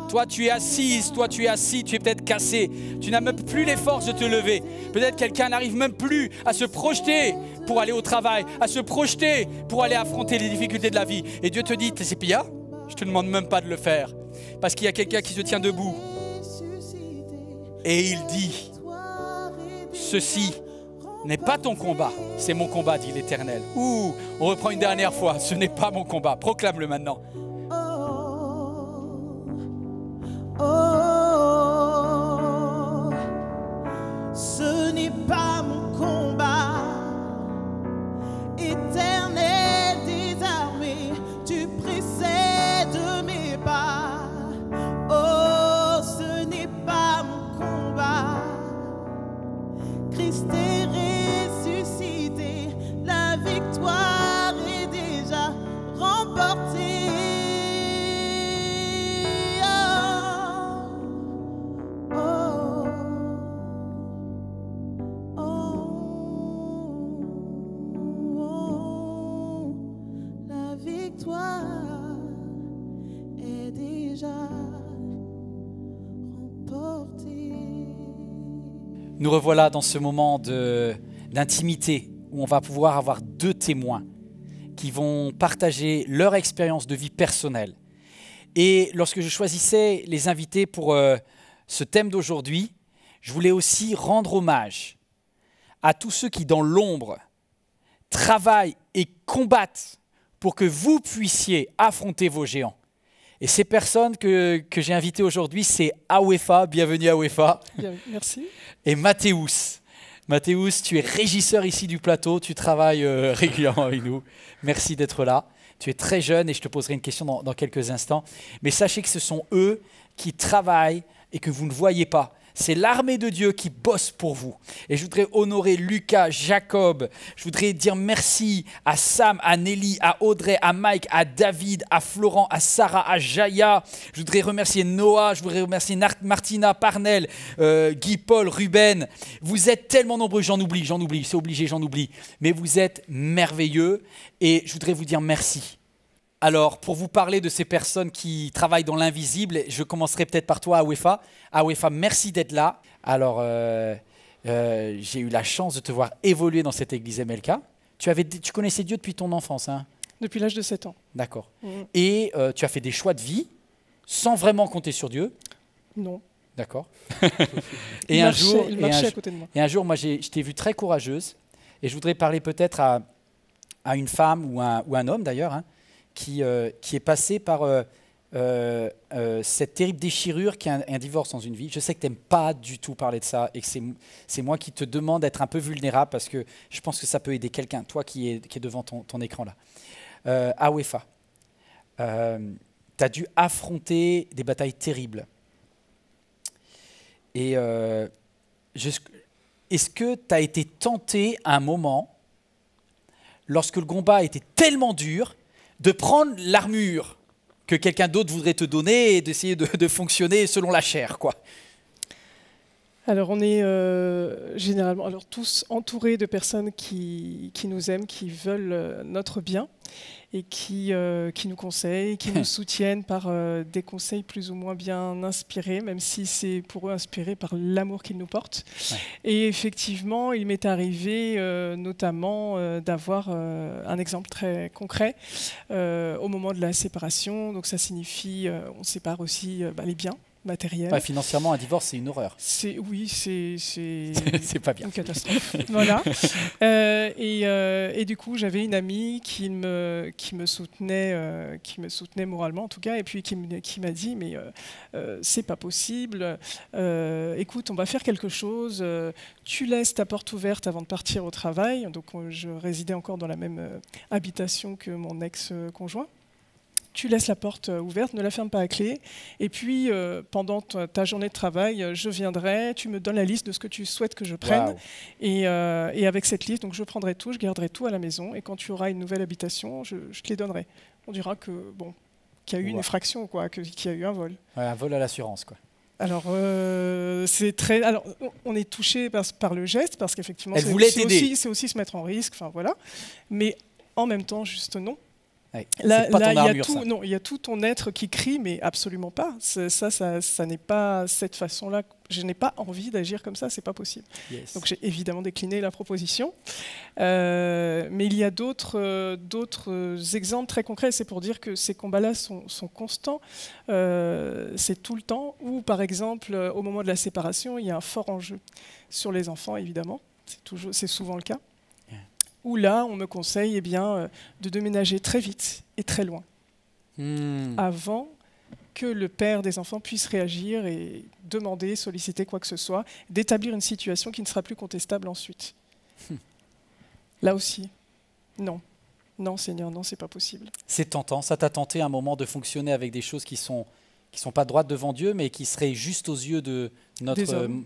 Toi, tu es assise, toi, tu es assis, tu es peut-être cassé. Tu n'as même plus les forces de te lever. Peut-être quelqu'un n'arrive même plus à se projeter pour aller au travail, à se projeter pour aller affronter les difficultés de la vie. Et Dieu te dit, Tessépia, je ne te demande même pas de le faire. Parce qu'il y a quelqu'un qui se tient debout. Et il dit, ceci n'est pas ton combat, c'est mon combat, dit l'Éternel. Ouh, on reprend une dernière fois, ce n'est pas mon combat. Proclame-le maintenant. Oh, ce n'est pas mon combat. Éternel des armées, tu précèdes mes pas. Oh, ce n'est pas mon combat. Christ est ressuscité, la victoire est déjà remportée. Nous revoilà dans ce moment d'intimité où on va pouvoir avoir deux témoins qui vont partager leur expérience de vie personnelle. Et lorsque je choisissais les invités pour ce thème d'aujourd'hui, je voulais aussi rendre hommage à tous ceux qui, dans l'ombre, travaillent et combattent pour que vous puissiez affronter vos géants. Et ces personnes que j'ai invitées aujourd'hui, c'est Awefa, bienvenue Awefa. Bien, merci. Et Mathéus. Mathéus, tu es régisseur ici du plateau, tu travailles régulièrement avec nous. Merci d'être là. Tu es très jeune et je te poserai une question dans quelques instants. Mais sachez que ce sont eux qui travaillent et que vous ne voyez pas. C'est l'armée de Dieu qui bosse pour vous. Et je voudrais honorer Lucas, Jacob. Je voudrais dire merci à Sam, à Nelly, à Audrey, à Mike, à David, à Florent, à Sarah, à Jaya. Je voudrais remercier Noah, je voudrais remercier Martina, Parnell, Guy, Paul, Ruben. Vous êtes tellement nombreux, j'en oublie, c'est obligé, j'en oublie. Mais vous êtes merveilleux et je voudrais vous dire merci. Alors, pour vous parler de ces personnes qui travaillent dans l'invisible, je commencerai peut-être par toi, Awefa. Awefa, merci d'être là. Alors, j'ai eu la chance de te voir évoluer dans cette église MLK. Tu connaissais Dieu depuis ton enfance, hein? Depuis l'âge de 7 ans. D'accord. Et tu as fait des choix de vie sans vraiment compter sur Dieu? Non. D'accord. Il marchait à côté de moi. Et un jour, moi, je t'ai vue très courageuse. Et je voudrais parler peut-être à une femme ou un homme, d'ailleurs, hein, qui est passé par cette terrible déchirure qui est un divorce dans une vie. Je sais que tu n'aimes pas du tout parler de ça et que c'est moi qui te demande d'être un peu vulnérable parce que je pense que ça peut aider quelqu'un, toi qui est devant ton écran là. Awefa, tu as dû affronter des batailles terribles. Et est-ce que tu as été tenté à un moment, lorsque le combat était tellement dur, de prendre l'armure que quelqu'un d'autre voudrait te donner et d'essayer de fonctionner selon la chair, quoi? Alors on est généralement tous entourés de personnes qui nous aiment, qui veulent notre bien et qui nous conseillent, qui nous soutiennent par des conseils plus ou moins bien inspirés, même si c'est pour eux inspiré par l'amour qu'ils nous portent. Ouais. Et effectivement, il m'est arrivé notamment d'avoir un exemple très concret au moment de la séparation. Donc ça signifie, on sépare aussi les biens matériel. Ouais, financièrement, un divorce, c'est une horreur. Oui, c'est c'est pas bien. Une catastrophe. Voilà. Et du coup, j'avais une amie qui me soutenait moralement, en tout cas, et puis qui m'a dit, mais c'est pas possible. Écoute, on va faire quelque chose. Tu laisses ta porte ouverte avant de partir au travail. Donc, je résidais encore dans la même habitation que mon ex-conjoint. tu laisses la porte ouverte, ne la ferme pas à clé. Et puis, pendant ta journée de travail, je viendrai, tu me donnes la liste de ce que tu souhaites que je prenne. Wow. Et avec cette liste, donc, je prendrai tout, je garderai tout à la maison. Et quand tu auras une nouvelle habitation, je te les donnerai. On dira que, bon, qu'il y a eu une effraction, quoi, qu'il y a eu un vol. Ouais, un vol à l'assurance, quoi. Alors, c'est très. Alors, on est touché par le geste parce qu'effectivement, Elle voulait t'aider. c'est aussi se mettre en risque. Enfin voilà. Mais en même temps, juste non. Ouais, Là, c'est pas ton il y a armure, tout. ça. Non, il y a tout ton être qui crie, mais absolument pas. Ça n'est pas cette façon-là. Je n'ai pas envie d'agir comme ça. C'est pas possible. Yes. Donc, j'ai évidemment décliné la proposition. Mais il y a d'autres exemples très concrets. C'est pour dire que ces combats-là sont constants. C'est tout le temps. Ou par exemple, au moment de la séparation, il y a un fort enjeu sur les enfants, évidemment. C'est souvent le cas. Où là, on me conseille de déménager très vite et très loin, avant que le père des enfants puisse réagir et demander, solliciter quoi que ce soit, d'établir une situation qui ne sera plus contestable ensuite. Là aussi, non. Non, Seigneur, non, c'est pas possible. C'est tentant. Ça t'a tenté un moment de fonctionner avec des choses qui sont pas droites devant Dieu, mais qui seraient juste aux yeux de notre... Des hommes.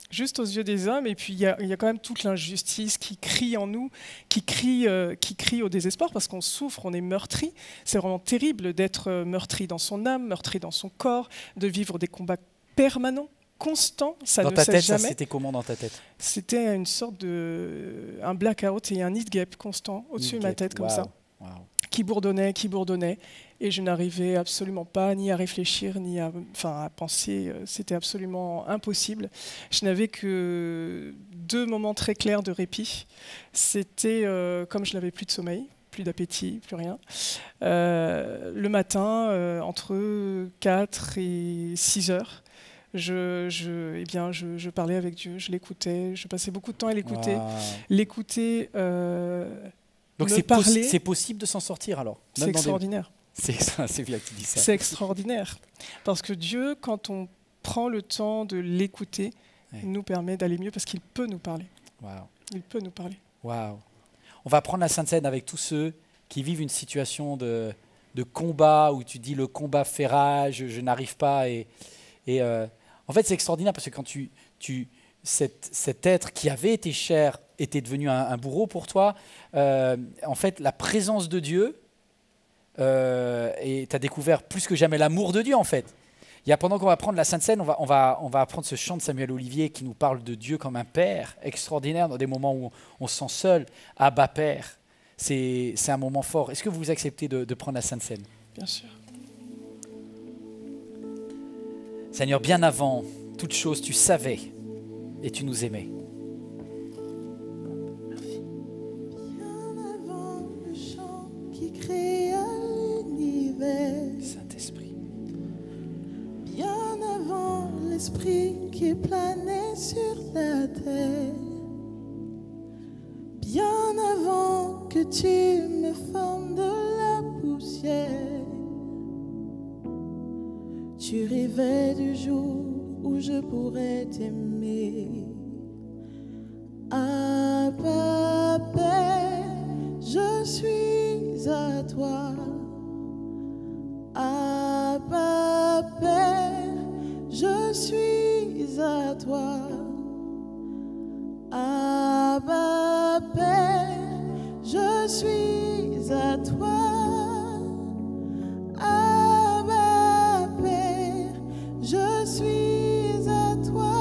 Juste aux yeux des hommes, et puis il y a quand même toute l'injustice qui crie en nous, qui crie au désespoir, parce qu'on souffre, on est meurtri. C'est vraiment terrible d'être meurtri dans son âme, meurtri dans son corps, de vivre des combats permanents, constants, ça Dans ne ta cesse tête, jamais. ça c'était comment dans ta tête? C'était une sorte un blackout et un nid gap constant au-dessus de ma tête, comme ça, qui bourdonnait, et je n'arrivais absolument pas ni à réfléchir, ni à penser. C'était absolument impossible. Je n'avais que 2 moments très clairs de répit. C'était comme je n'avais plus de sommeil, plus d'appétit, plus rien. Le matin, entre 4 et 6 heures, je parlais avec Dieu, je l'écoutais, je passais beaucoup de temps à l'écouter. Wow. L'écouter, Donc c'est possible de s'en sortir alors? C'est extraordinaire. C'est bien que tu dis ça. C'est extraordinaire. Parce que Dieu, quand on prend le temps de l'écouter, nous permet d'aller mieux parce qu'il peut nous parler. Wow. Il peut nous parler. Wow. On va prendre la Sainte Seine avec tous ceux qui vivent une situation de combat où tu dis le combat fait rage, je n'arrive pas. En fait, c'est extraordinaire parce que quand cet être qui avait été cher était devenu un bourreau pour toi, en fait, la présence de Dieu, et tu as découvert plus que jamais l'amour de Dieu, en fait. Pendant qu'on va prendre la Sainte Seine, on va apprendre ce chant de Samuel Olivier qui nous parle de Dieu comme un père extraordinaire dans des moments où on se sent seul. Abba Père, c'est un moment fort. Est-ce que vous acceptez de prendre la Sainte Seine? Bien sûr. Seigneur, bien avant toute chose, tu savais et tu nous aimais. Saint-Esprit. Bien avant l'esprit qui planait sur la terre, bien avant que tu me formes de la poussière, tu rêvais du jour où je pourrais t'aimer. Abba Père, je suis à toi. Abba Père, je suis à toi. Abba Père, je suis à toi. Abba Père, je suis à toi.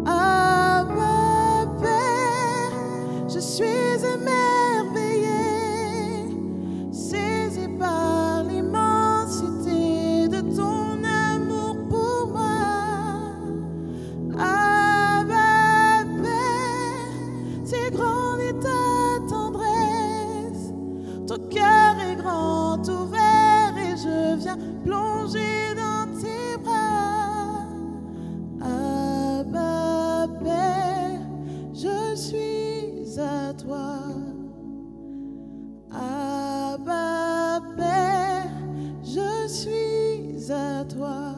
Abba Père, je suis émerveillé, saisi par l'immensité de ton amour pour moi. Abba Père, c'est grand est ta tendresse, ton cœur est grand ouvert et je viens plonger dans tes bras. Abba Père, je suis à toi. Abba Père, je suis à toi.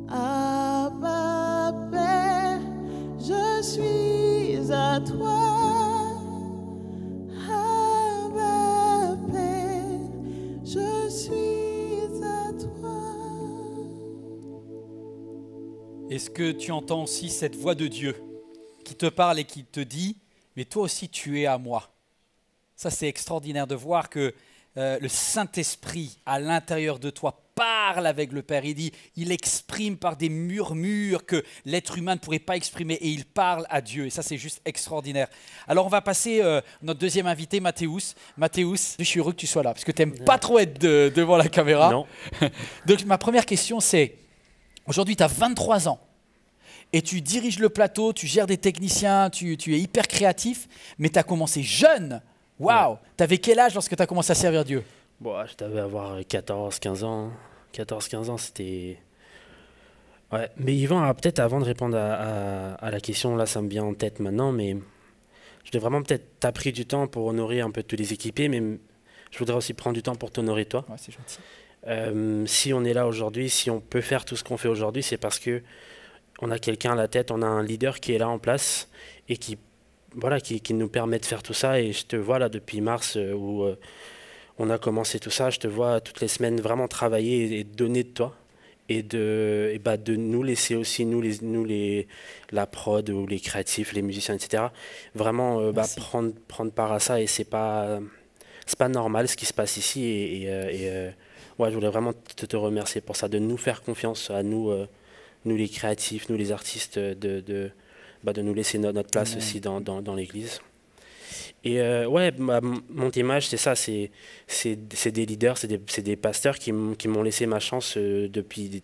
Abba Père, je suis à toi. Abba Est-ce que tu entends aussi cette voix de Dieu qui te parle et qui te dit « Mais toi aussi, tu es à moi ». Ça, c'est extraordinaire de voir que le Saint-Esprit, à l'intérieur de toi, parle avec le Père. Il exprime par des murmures que l'être humain ne pourrait pas exprimer et il parle à Dieu. Et ça, c'est juste extraordinaire. Alors, on va passer notre deuxième invité, Mathéus. Mathéus, je suis heureux que tu sois là parce que tu n'aimes pas trop être devant la caméra. Non. Donc, ma première question, c'est, aujourd'hui, tu as 23 ans et tu diriges le plateau, tu gères des techniciens, tu es hyper créatif, mais tu as commencé jeune. Waouh! Tu avais quel âge lorsque tu as commencé à servir Dieu? Bon, je devais avoir 14-15 ans. 14-15 ans, c'était... Ouais. Mais Yvan, peut-être avant de répondre à la question, là, ça me vient en tête maintenant, mais je devrais vraiment peut-être t'as pris du temps pour honorer un peu tous les équipiers, mais je voudrais aussi prendre du temps pour t'honorer toi. Ouais, c'est gentil. Si on est là aujourd'hui, si on peut faire tout ce qu'on fait aujourd'hui, c'est parce que on a quelqu'un à la tête, on a un leader qui est là en place et qui nous permet de faire tout ça. Et je te vois là depuis mars où on a commencé tout ça, je te vois toutes les semaines vraiment travailler et donner de toi et de nous laisser aussi, la prod ou les créatifs, les musiciens, etc. Vraiment prendre part à ça et c'est pas normal ce qui se passe ici ouais, je voulais vraiment te remercier pour ça, de nous faire confiance à nous les créatifs, nous les artistes, de nous laisser notre place aussi dans l'église. Et ouais, mon image, c'est ça, c'est des leaders, c'est des pasteurs qui m'ont laissé ma chance depuis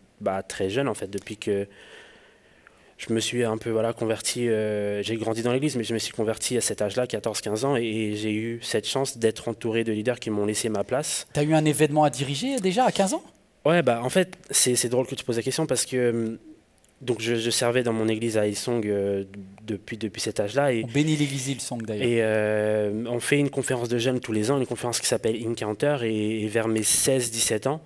très jeune, en fait, depuis que je me suis un peu converti, j'ai grandi dans l'église, mais je me suis converti à cet âge-là, 14-15 ans, et j'ai eu cette chance d'être entouré de leaders qui m'ont laissé ma place. Tu as eu un événement à diriger déjà à 15 ans? Ouais, en fait, c'est drôle que tu poses la question parce que donc je servais dans mon église à Hillsong depuis cet âge-là. On bénit l'église Hillsong d'ailleurs. Et on fait une conférence de jeunes tous les ans, une conférence qui s'appelle Encounter. Et vers mes 16-17 ans,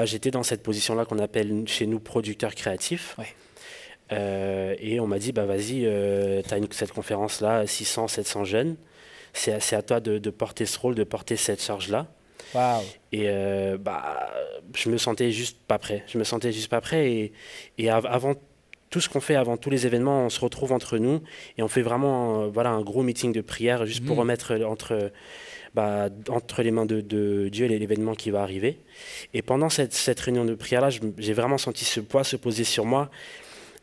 j'étais dans cette position-là qu'on appelle chez nous producteur créatif. Ouais. Et on m'a dit, vas-y, tu as cette conférence-là, 600-700 jeunes. C'est à toi de porter ce rôle, de porter cette charge-là. Wow. Et je me sentais juste pas prêt. Et avant tout ce qu'on fait, avant tous les événements, on se retrouve entre nous et on fait vraiment un gros meeting de prière juste pour remettre entre les mains de Dieu l'événement qui va arriver. Et pendant cette réunion de prière-là, j'ai vraiment senti ce poids se poser sur moi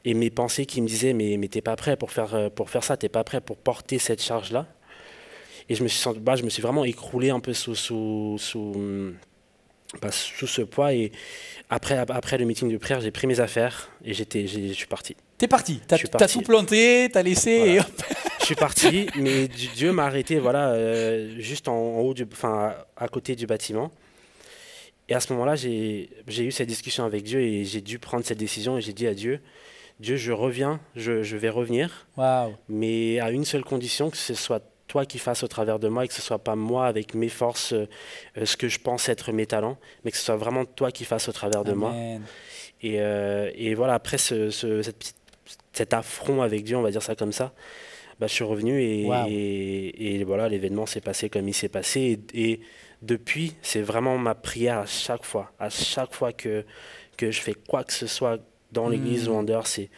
et mes pensées qui me disaient mais t'es pas prêt pour faire ça, t'es pas prêt pour porter cette charge-là. Et je me suis vraiment écroulé un peu sous ce poids. Et après le meeting de prière, j'ai pris mes affaires et je suis parti. T'es parti, t'as tout planté, t'as laissé et hop. Je suis parti, mais Dieu m'a arrêté juste en haut, à côté du bâtiment. Et à ce moment-là, j'ai eu cette discussion avec Dieu et j'ai dû prendre cette décision et j'ai dit à Dieu, je reviens, je vais revenir, mais à une seule condition, que ce soit toi qui fasses au travers de moi et que ce ne soit pas moi avec mes forces, ce que je pense être mes talents, mais que ce soit vraiment toi qui fasses au travers de moi. Et voilà, après cet affront avec Dieu, on va dire ça comme ça, je suis revenu et voilà, l'événement s'est passé comme il s'est passé. Et depuis, c'est vraiment ma prière à chaque fois que je fais quoi que ce soit dans l'église ou en dehors, c'est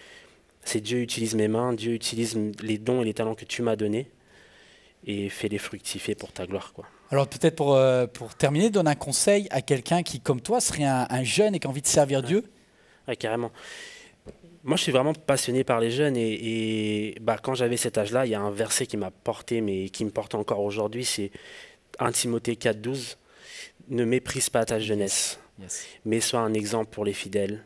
Dieu utilise mes mains, Dieu utilise les dons et les talents que tu m'as donnés et fais-les fructifier pour ta gloire, quoi. Alors peut-être pour terminer, donne un conseil à quelqu'un qui, comme toi, serait un jeune et qui a envie de servir Dieu. Ouais, carrément. Moi, je suis vraiment passionné par les jeunes et quand j'avais cet âge-là, il y a un verset qui m'a porté, mais qui me porte encore aujourd'hui, c'est 1 Timothée 4,12. Ne méprise pas ta jeunesse, mais sois un exemple pour les fidèles.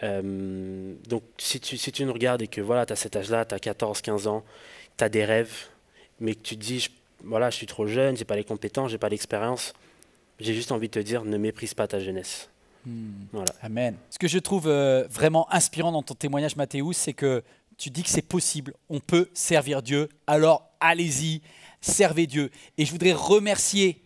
Donc, si tu nous regardes et que tu as cet âge-là, tu as 14-15 ans, tu as des rêves, mais que tu te dis, je suis trop jeune, j'ai pas les compétences, j'ai pas l'expérience, j'ai juste envie de te dire, ne méprise pas ta jeunesse. Voilà. Amen. Ce que je trouve vraiment inspirant dans ton témoignage, Mathéus, c'est que tu dis que c'est possible, on peut servir Dieu, alors allez-y, servez Dieu. Et je voudrais remercier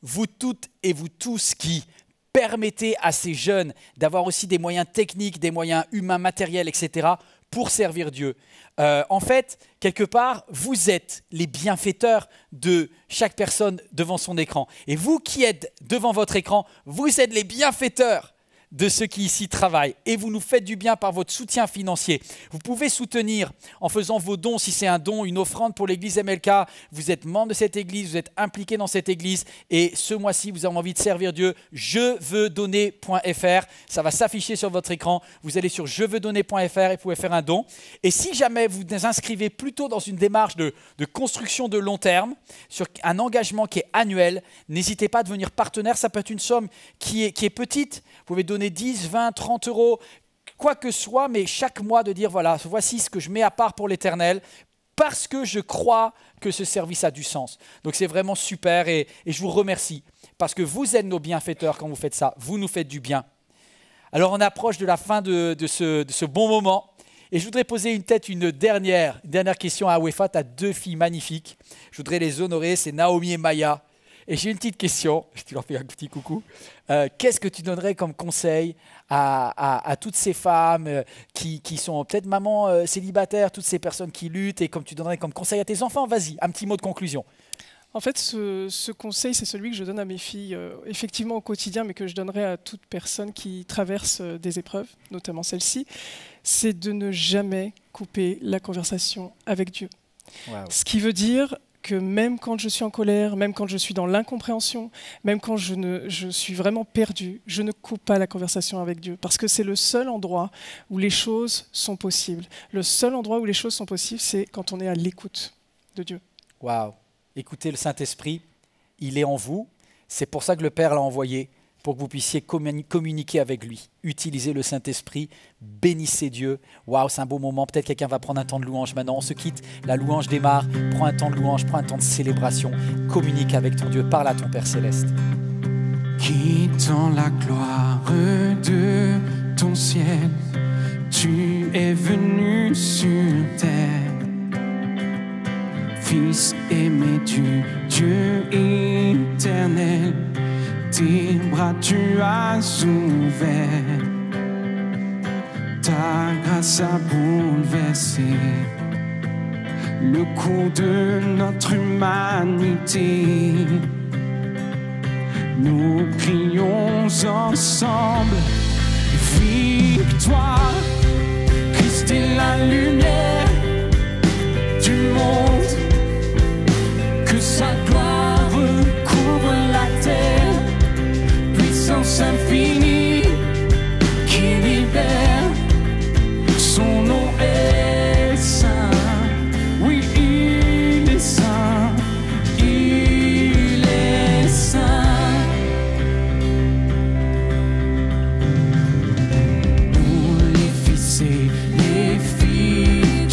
vous toutes et vous tous qui permettez à ces jeunes d'avoir aussi des moyens techniques, des moyens humains, matériels, etc., pour servir Dieu. En fait, quelque part, vous êtes les bienfaiteurs de chaque personne devant son écran. Et vous qui êtes devant votre écran, vous êtes les bienfaiteurs de ceux qui ici travaillent et vous nous faites du bien par votre soutien financier. Vous pouvez soutenir en faisant vos dons, si c'est un don, une offrande pour l'église MLK. Vous êtes membre de cette église, vous êtes impliqué dans cette église et ce mois-ci, vous avez envie de servir Dieu. jeveudonner.fr, ça va s'afficher sur votre écran. Vous allez sur jeveudonner.fr et vous pouvez faire un don. Et si jamais vous vous inscrivez plutôt dans une démarche de construction de long terme, sur un engagement qui est annuel, n'hésitez pas à devenir partenaire. Ça peut être une somme qui est petite. Vous pouvez donner 10, 20, 30 euros, quoi que ce soit, mais chaque mois de dire, voilà, voici ce que je mets à part pour l'Éternel, parce que je crois que ce service a du sens. Donc c'est vraiment super et je vous remercie, parce que vous êtes nos bienfaiteurs quand vous faites ça, vous nous faites du bien. Alors on approche de la fin de ce bon moment, et je voudrais poser une dernière question à Wefat, à deux filles magnifiques. Je voudrais les honorer, c'est Naomi et Maya. Et j'ai une petite question, je leur fais un petit coucou. Qu'est-ce que tu donnerais comme conseil à toutes ces femmes qui sont peut-être mamans célibataires, toutes ces personnes qui luttent, et comme tu donnerais comme conseil à tes enfants? Vas-y, un petit mot de conclusion. En fait, ce conseil, c'est celui que je donne à mes filles, effectivement au quotidien, mais que je donnerais à toute personne qui traverse des épreuves, notamment celle-ci, c'est de ne jamais couper la conversation avec Dieu. Wow. Ce qui veut dire que même quand je suis en colère, même quand je suis dans l'incompréhension, même quand je suis vraiment perdu, je ne coupe pas la conversation avec Dieu, parce que c'est le seul endroit où les choses sont possibles. Le seul endroit où les choses sont possibles, c'est quand on est à l'écoute de Dieu. Waouh! Écoutez le Saint-Esprit, il est en vous. C'est pour ça que le Père l'a envoyé, pour que vous puissiez communiquer avec lui. Utilisez le Saint-Esprit, bénissez Dieu. Waouh, c'est un beau moment. Peut-être quelqu'un va prendre un temps de louange maintenant. On se quitte, la louange démarre. Prends un temps de louange, prends un temps de célébration. Communique avec ton Dieu, parle à ton Père Céleste. Quittant la gloire de ton ciel, tu es venu sur terre. Fils aimé du Dieu éternel, tes bras tu as ouverts, ta grâce a bouleversé le cours de notre humanité. Nous crions ensemble, victoire, Christ est la lumière du monde, que sa gloire recouvre la terre, puissance infinie qui libère, son nom est saint, oui il est saint, il est saint. Nous les fils et les filles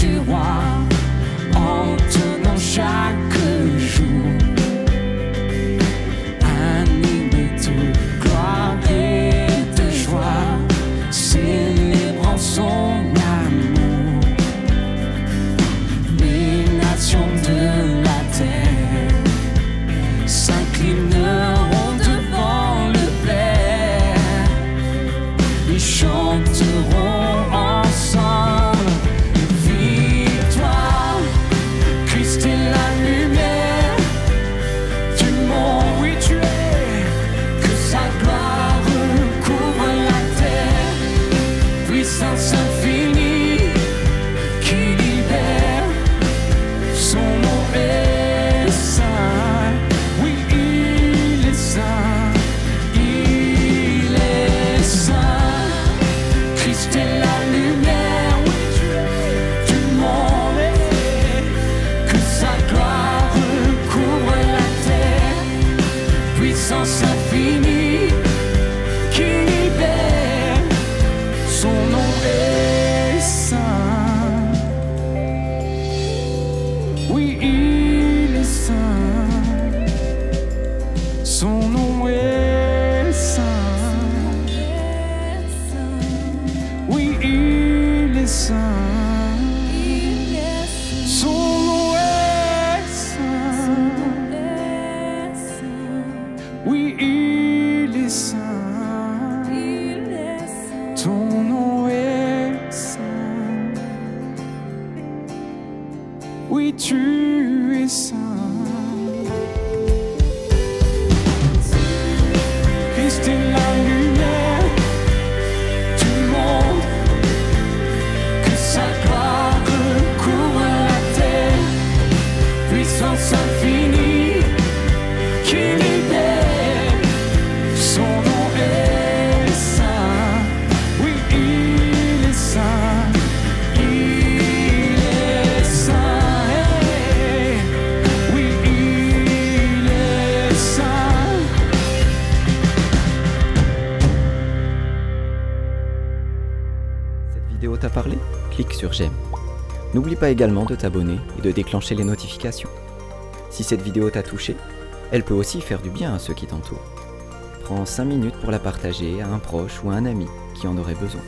t'a parlé, clique sur j'aime. N'oublie pas également de t'abonner et de déclencher les notifications. Si cette vidéo t'a touché, elle peut aussi faire du bien à ceux qui t'entourent. Prends 5 minutes pour la partager à un proche ou à un ami qui en aurait besoin.